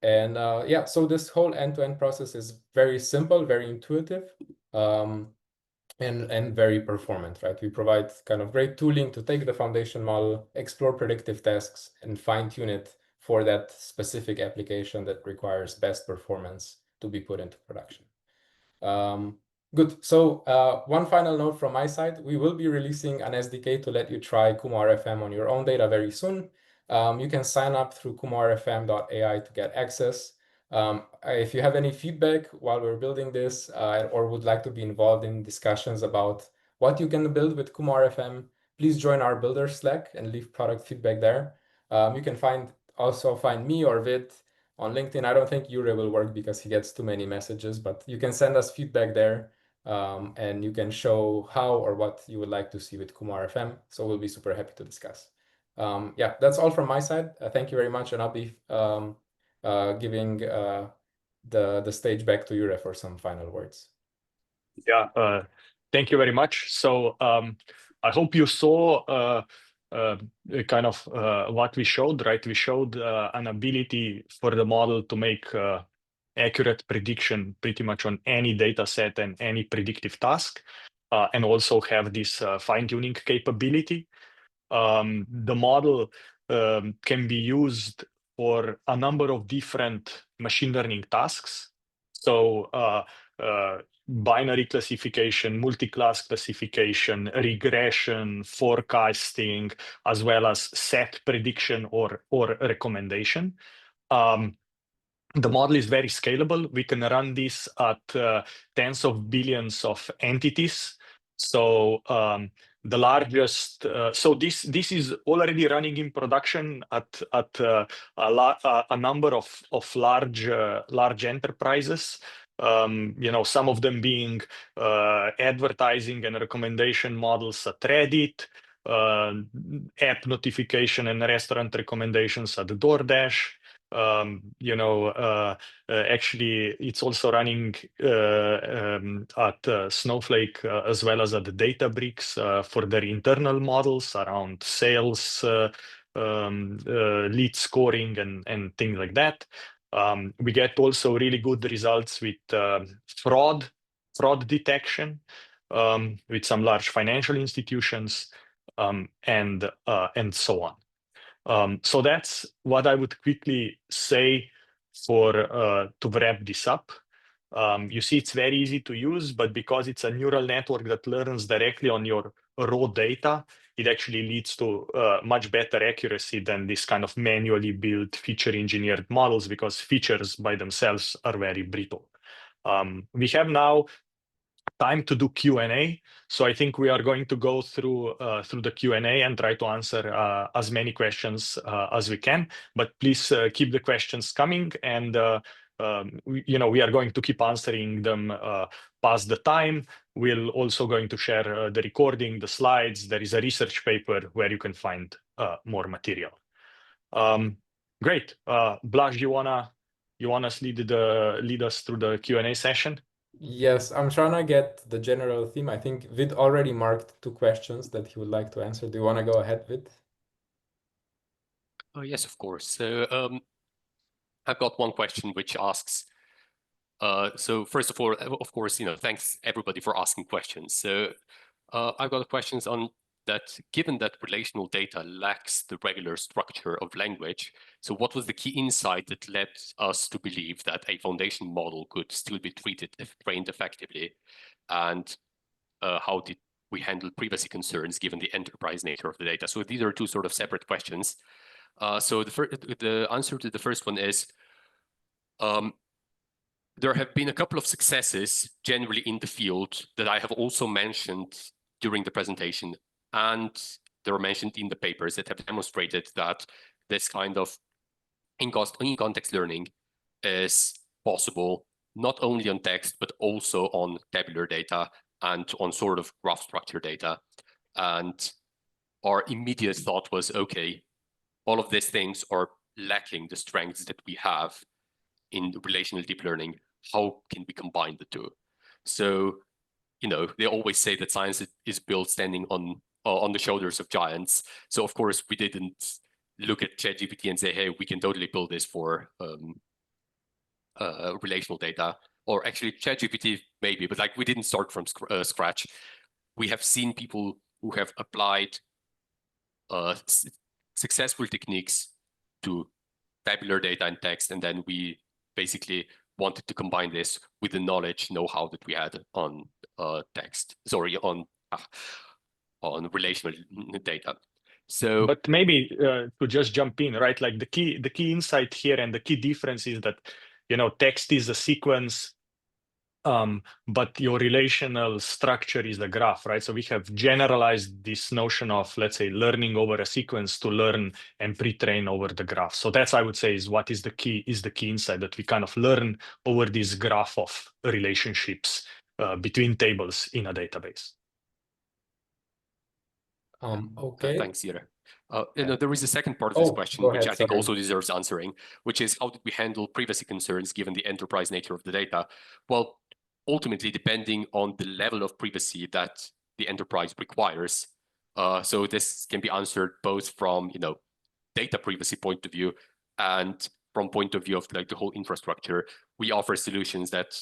Yeah, so this whole end-to-end process is very simple, very intuitive, and very performant, right? We provide kind of great tooling to take the foundation model, explore predictive tasks, and fine-tune it for that specific application that requires best performance to be put into production. Good. So one final note from my side, we will be releasing an SDK to let you try KumoRFM on your own data very soon. You can sign up through kumorfm.ai to get access. If you have any feedback while we're building this or would like to be involved in discussions about what you can build with KumoRFM, please join our builder Slack and leave product feedback there. You can also find me or Vid on LinkedIn. I don't think Yuri will work because he gets too many messages, but you can send us feedback there and you can show how or what you would like to see with KumoRFM. So we'll be super happy to discuss. Yeah, that's all from my side. Thank you very much. And I'll be giving the stage back to Yuri for some final words. Yeah, thank you very much. So I hope you saw kind of what we showed, right? We showed an ability for the model to make accurate prediction pretty much on any data set and any predictive task, and also have this fine-tuning capability. The model can be used for a number of different machine learning tasks. So binary classification, multi-class classification, regression, forecasting, as well as set prediction or recommendation. The model is very scalable. We can run this at tens of billions of entities. So the largest, so this is already running in production at a number of large enterprises. Some of them being advertising and recommendation models at Reddit, app notification and restaurant recommendations at DoorDash. Actually, it's also running at Snowflake as well as at Databricks for their internal models around sales, lead scoring, and things like that. We get also really good results with fraud detection with some large financial institutions and so on. So that's what I would quickly say to wrap this up. You see, it's very easy to use, but because it's a neural network that learns directly on your raw data, it actually leads to much better accuracy than this kind of manually built feature engineered models, because features by themselves are very brittle. We have now time to do Q&A. So I think we are going to go through the Q&A and try to answer as many questions as we can. But please keep the questions coming, and we are going to keep answering them past the time. We're also going to share the recording, the slides. There is a research paper where you can find more material. Great. Blaž, you wanna lead us through the Q&A session? Yes, I'm trying to get the general theme. I think Vid already marked 2 questions that he would like to answer. Do you want to go ahead, Vid? Oh, yes, of course. So I've got one question which asks, so first of all, of course, thanks everybody for asking questions. So I've got questions on that. Given that relational data lacks the regular structure of language, so what was the key insight that led us to believe that a foundation model could still be trained effectively? And how did we handle privacy concerns given the enterprise nature of the data? So these are 2 sort of separate questions. So the answer to the first one is, there have been a couple of successes generally in the field that I have also mentioned during the presentation, and they were mentioned in the papers that have demonstrated that this kind of in-context learning is possible, not only on text, but also on tabular data and on sort of graph structure data. And our immediate thought was, okay, all of these things are lacking the strengths that we have in relational deep learning. How can we combine the 2? So, they always say that science is built standing on the shoulders of giants. So of course we didn't look at ChatGPT and say, hey, we can totally build this for relational data. Or actually ChatGPT maybe, but we didn't start from scratch. We have seen people who have applied successful techniques to tabular data and text, and then we basically wanted to combine this with the knowledge, know-how that we had on on relational data. So, but maybe to just jump in, right? Like the key insight here and the key difference is that, you know, text is a sequence, but your relational structure is the graph, right? So we have generalized this notion of, let's say, learning over a sequence to learn and pre-train over the graph. So that's, I would say, is what is the key insight, that we kind of learn over this graph of relationships between tables in a database. Okay. Thanks, Jure. There is a second part of this question, go which ahead, I think sorry. also deserves answering, which is how did we handle privacy concerns given the enterprise nature of the data? Well, ultimately, depending on the level of privacy that the enterprise requires. So this can be answered both from, you know, data privacy point of view and from point of view of like the whole infrastructure. We offer solutions that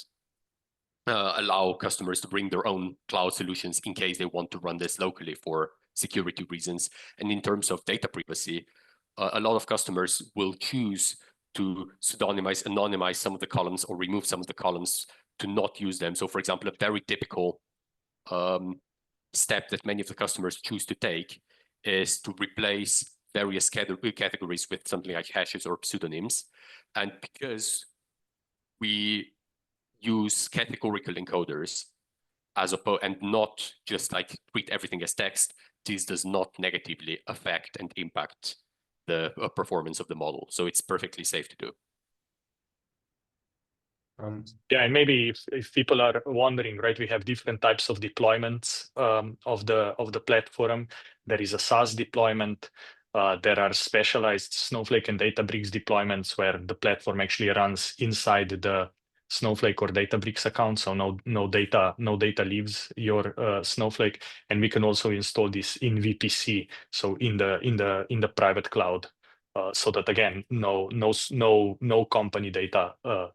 allow customers to bring their own cloud solutions in case they want to run this locally for security reasons. And in terms of data privacy, a lot of customers will choose to pseudonymize, anonymize some of the columns or remove some of the columns to not use them. So for example, a very typical step that many of the customers choose to take is to replace various categories with something like hashes or pseudonyms. And because we use categorical encoders as opposed and not just like treat everything as text, this does not negatively affect and impact the performance of the model. So it's perfectly safe to do. Yeah, and maybe if people are wondering, right, we have different types of deployments of the platform. There is a SaaS deployment. There are specialized Snowflake and Databricks deployments where the platform actually runs inside the Snowflake or Databricks account, so no data leaves your Snowflake. And we can also install this in VPC, so in the private cloud. So that again, no company data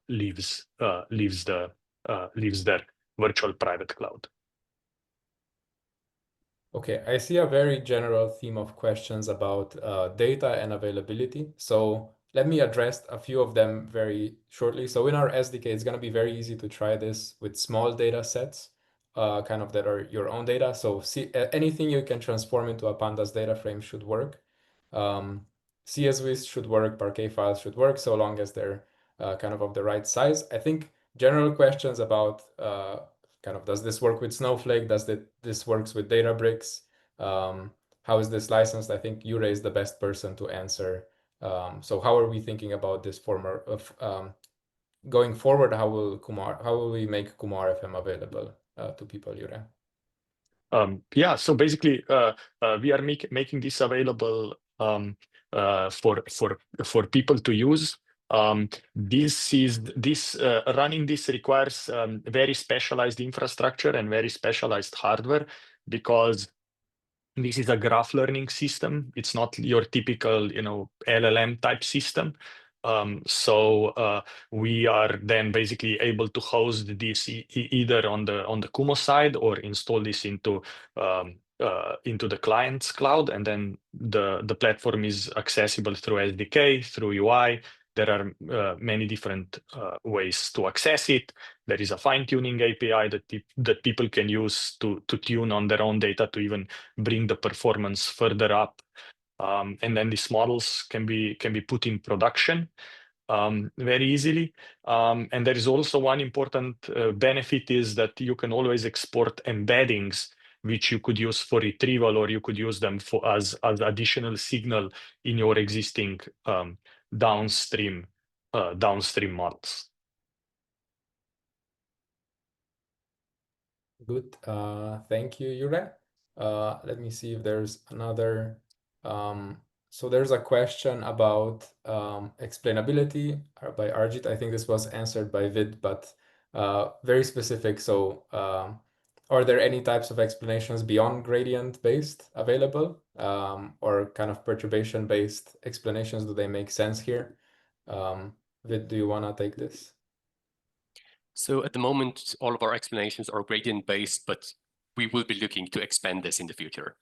leaves their virtual private cloud. Okay, I see a very general theme of questions about data and availability. So let me address a few of them very shortly. So in our SDK, it's going to be very easy to try this with small data sets, kind of that are your own data. So anything you can transform into a pandas data frame should work. CSVs should work, Parquet files should work, so long as they're kind of the right size. I think general questions about kind of, does this work with Snowflake? Does this works with Databricks? How is this licensed? I think Jure is the best person to answer. So how are we thinking about this former of going forward? How will we make KumoRFM available to people, Jure? Yeah, so basically, we are making this available for people to use. Running this requires very specialized infrastructure and very specialized hardware, because this is a graph learning system. It's not your typical, LLM type system. So we are then basically able to host this either on the Kumo side or install this into the client's cloud, and then the platform is accessible through SDK, through UI. There are many different ways to access it. There is a fine-tuning API that people can use to tune on their own data to even bring the performance further up. And then these models can be put in production very easily. And there is also one important benefit, is that you can always export embeddings, which you could use for retrieval, or you could use them as additional signal in your existing downstream models. Good. Thank you, Jure. Let me see if there's another. So there's a question about explainability by Arjit. I think this was answered by Vid, but very specific. So are there any types of explanations beyond gradient-based available, or kind of perturbation-based explanations? Do they make sense here? Vid, do you want to take this? So at the moment, all of our explanations are gradient-based, but we will be looking to expand this in the future.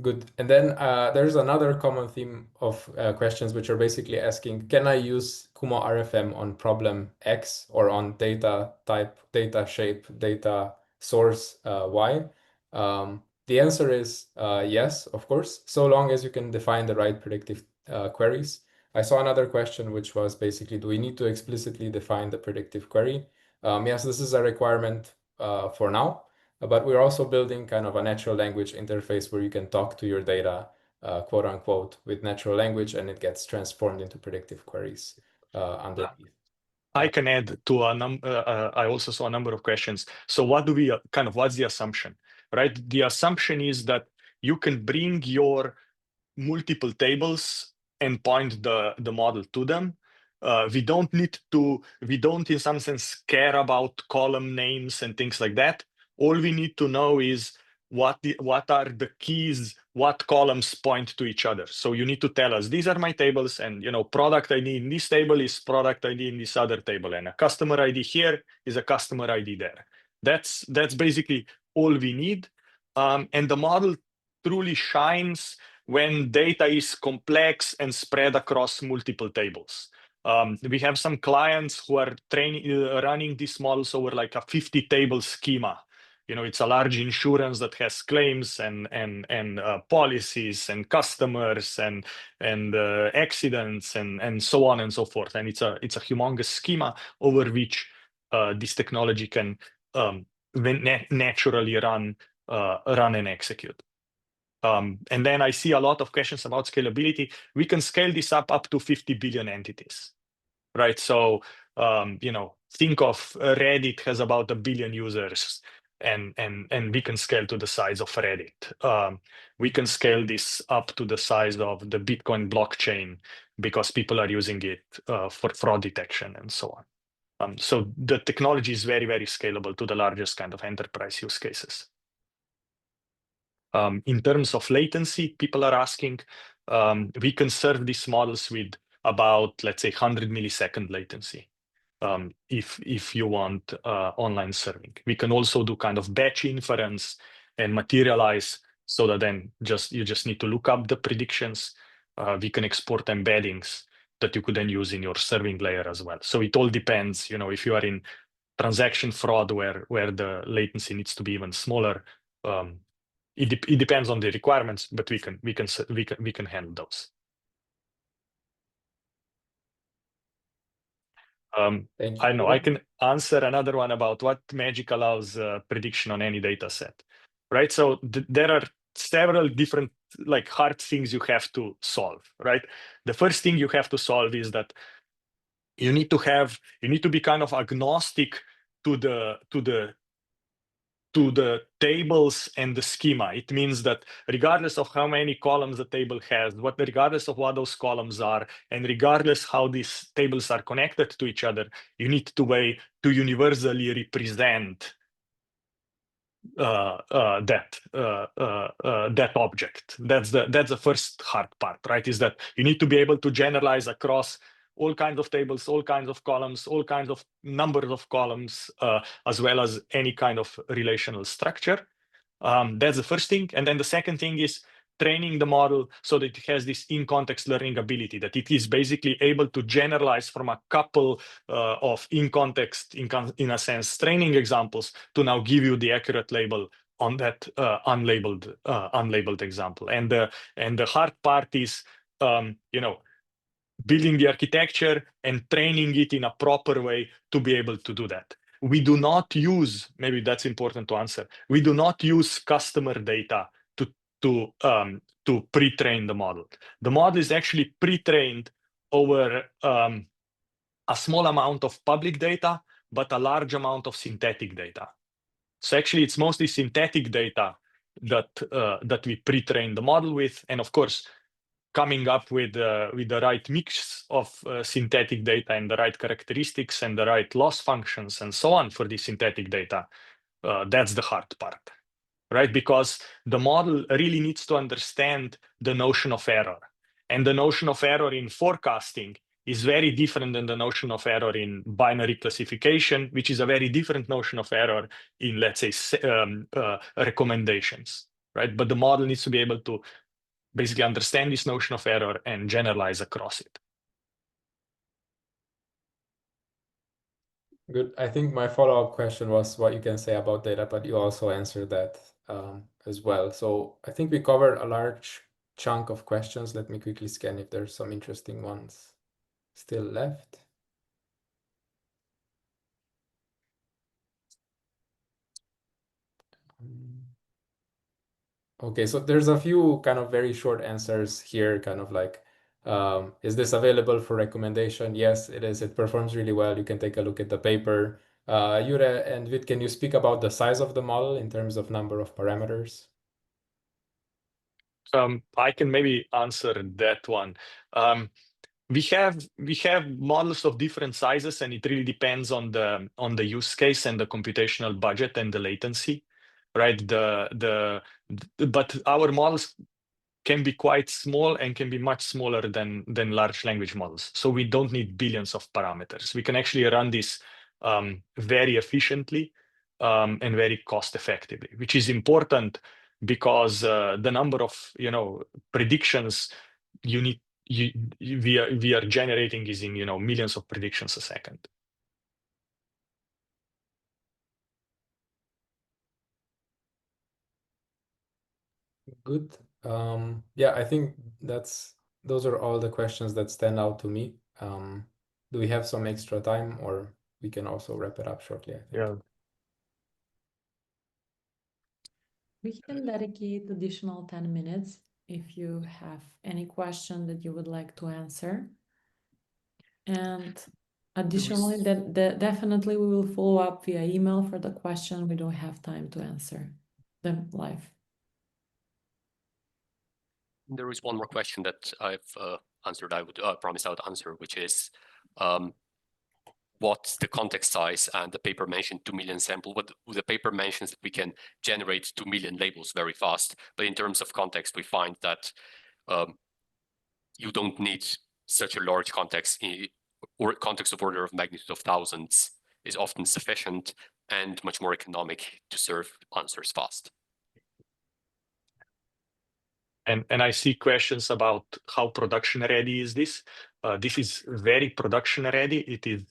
Good. And then there's another common theme of questions which are basically asking, can I use KumoRFM on problem X or on data type, data shape, data source Y? The answer is yes, of course, so long as you can define the right predictive queries. I saw another question which was basically, do we need to explicitly define the predictive query? Yes, this is a requirement for now. But we're also building kind of a natural language interface where you can talk to your data, quote unquote, with natural language, and it gets transformed into predictive queries underneath. I can add to a number. I also saw a number of questions. So what do we what's the assumption, right? The assumption is that you can bring your multiple tables and point the model to them. We don't in some sense care about column names and things like that. All we need to know is what are the keys, what columns point to each other. So you need to tell us, these are my tables, and product ID in this table is product ID in this other table, and a customer ID here is a customer ID there. That's basically all we need. And the model truly shines when data is complex and spread across multiple tables. We have some clients who are running these models over like a 50-table schema. It's a large insurance that has claims and policies and customers and accidents and so on and so forth. And it's a humongous schema over which this technology can naturally run and execute. And then I see a lot of questions about scalability. We can scale this up to 50 billion entities, right? So, think of Reddit has about 1 billion users, and we can scale to the size of Reddit. We can scale this up to the size of the Bitcoin blockchain because people are using it for fraud detection and so on. So the technology is very, very scalable to the largest kind of enterprise use cases. In terms of latency, people are asking, we can serve these models with about, let's say, 100 millisecond latency if you want online serving. We can also do kind of batch inference and materialize so that then you just need to look up the predictions. We can export embeddings that you could then use in your serving layer as well. So it all depends, if you are in transaction fraud where the latency needs to be even smaller. It depends on the requirements, but we can handle those. Thank I you. know I can answer another one about what magic allows prediction on any data set, right? So there are several different hard things you have to solve, right? The first thing you have to solve is that you need to be kind of agnostic to the tables and the schema. It means that regardless of how many columns the table has, regardless of what those columns are, and regardless how these tables are connected to each other, you need to universally represent that object. That's the first hard part, right? Is that you need to be able to generalize across all kinds of tables, all kinds of columns, all kinds of numbers of columns, as well as any kind of relational structure. That's the first thing. And then the second thing is training the model so that it has this in-context learning ability, that it is basically able to generalize from a couple of in-context, in a sense, training examples to now give you the accurate label on that unlabeled example. And the hard part is, building the architecture and training it in a proper way to be able to do that. We do not use, maybe that's important to answer, we do not use customer data to pre-train the model. The model is actually pre-trained over a small amount of public data, but a large amount of synthetic data. So actually, it's mostly synthetic data that we pre-train the model with, and of course, coming up with the right mix of synthetic data and the right characteristics and the right loss functions and so on for the synthetic data. That's the hard part, right? Because the model really needs to understand the notion of error. And the notion of error in forecasting is very different than the notion of error in binary classification, which is a very different notion of error in, let's say, recommendations. right? But the model needs to be able to basically understand this notion of error and generalize across it. Good. I think my follow-up question was what you can say about data, but you also answered that as well. So I think we covered a large chunk of questions. Let me quickly scan if there's some interesting ones still left. Okay, so there's a few kind of very short answers here, kind of like, is this available for recommendation? Yes, it is. It performs really well. You can take a look at the paper. Jure and Vit, can you speak about the size of the model in terms of number of parameters? I can maybe answer that one. We have models of different sizes, and it really depends on the use case and the computational budget and the latency, right? But our models can be quite small and can be much smaller than large language models. So we don't need billions of parameters. We can actually run this very efficiently and very cost effectively, which is important because the number of predictions we are generating is in millions of predictions a second. Good. Yeah, I think those are all the questions that stand out to me. Do we have some extra time, or we can also wrap it up shortly, I think. Yeah. We can dedicate additional 10 minutes if you have any question that you would like to answer. And additionally, definitely we will follow up via email for the question we don't have time to answer them live. There is one more question that I've answered. I would promise I would answer, which is what's the context size? And the paper mentioned 2 million sample. What the paper mentions that we can generate 2 million labels very fast. But in terms of context, we find that you don't need such a large context, or context of order of magnitude of thousands is often sufficient and much more economic to serve answers fast. And I see questions about how production ready is this. This is very production ready. It is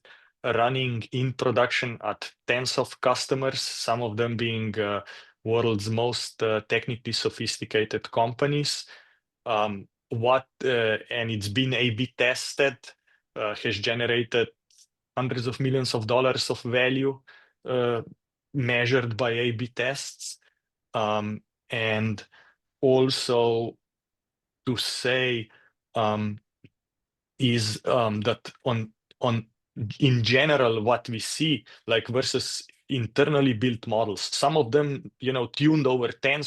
running in production at tens of customers, some of them being world's most technically sophisticated companies. And it's been A/B tested, has generated hundreds of millions of dollars of value measured by A/B tests. And also to say is that in general, what we see, like versus internally built models, some of them tuned over 10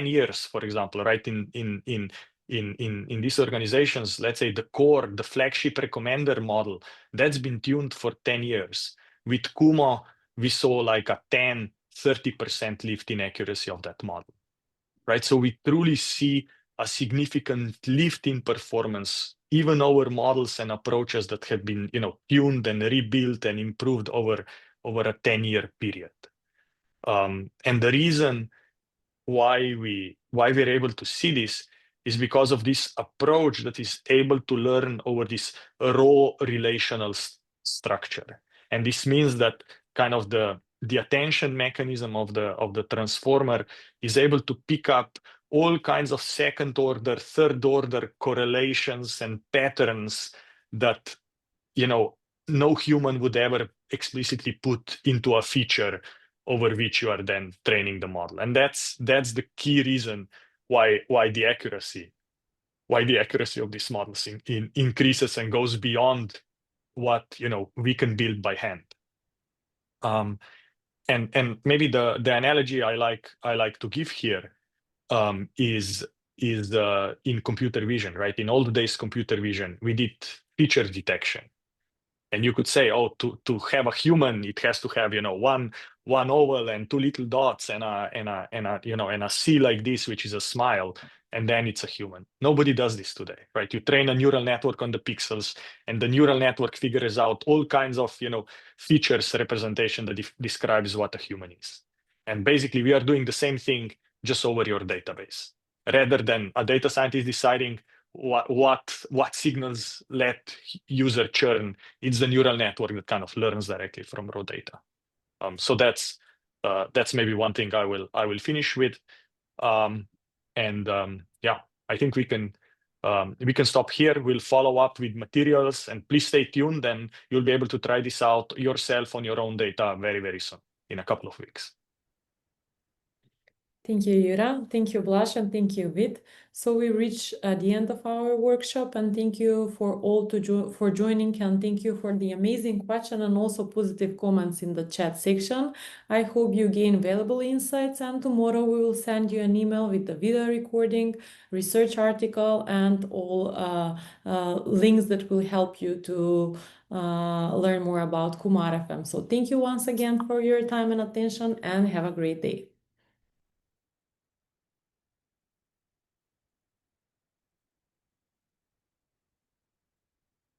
years, for example, right? In these organizations, let's say the flagship recommender model, that's been tuned for 10 years. With Kumo, we saw like a 30% lift in accuracy of that model, right? So we truly see a significant lift in performance, even our models and approaches that have been tuned and rebuilt and improved over a 10-year period. And the reason why we're able to see this is because of this approach that is able to learn over this raw relational structure. And this means that kind of the attention mechanism of the transformer is able to pick up all kinds of second order, third order correlations and patterns that no human would ever explicitly put into a feature over which you are then training the model. And that's the key reason why the accuracy of these models increases and goes beyond what we can build by hand. And maybe the analogy I like to give here is in computer vision, right? In old days computer vision, we did feature detection. And you could say, oh, to have a human, it has to have one oval and two little dots and a C like this, which is a smile, and then it's a human. Nobody does this today, right? You train a neural network on the pixels, and the neural network figures out all kinds of features representation that describes what a human is. And basically, we are doing the same thing just over your database, rather than a data scientist deciding what signals let user churn. It's the neural network that kind of learns directly from raw data. So that's maybe one thing I will finish with. Yeah, I think we can stop here. We'll follow up with materials, and please stay tuned. Then you'll be able to try this out yourself on your own data very, very soon, in a couple of weeks. Thank you, Yura. Thank you, Blaž, and thank you, Vid. So we reach the end of our workshop, and thank you for all for joining, and thank you for the amazing question and also positive comments in the chat section. I hope you gain valuable insights, and tomorrow we will send you an email with the video recording, research article, and all links that will help you to learn more about KumoRFM. So thank you once again for your time and attention, and have a great day.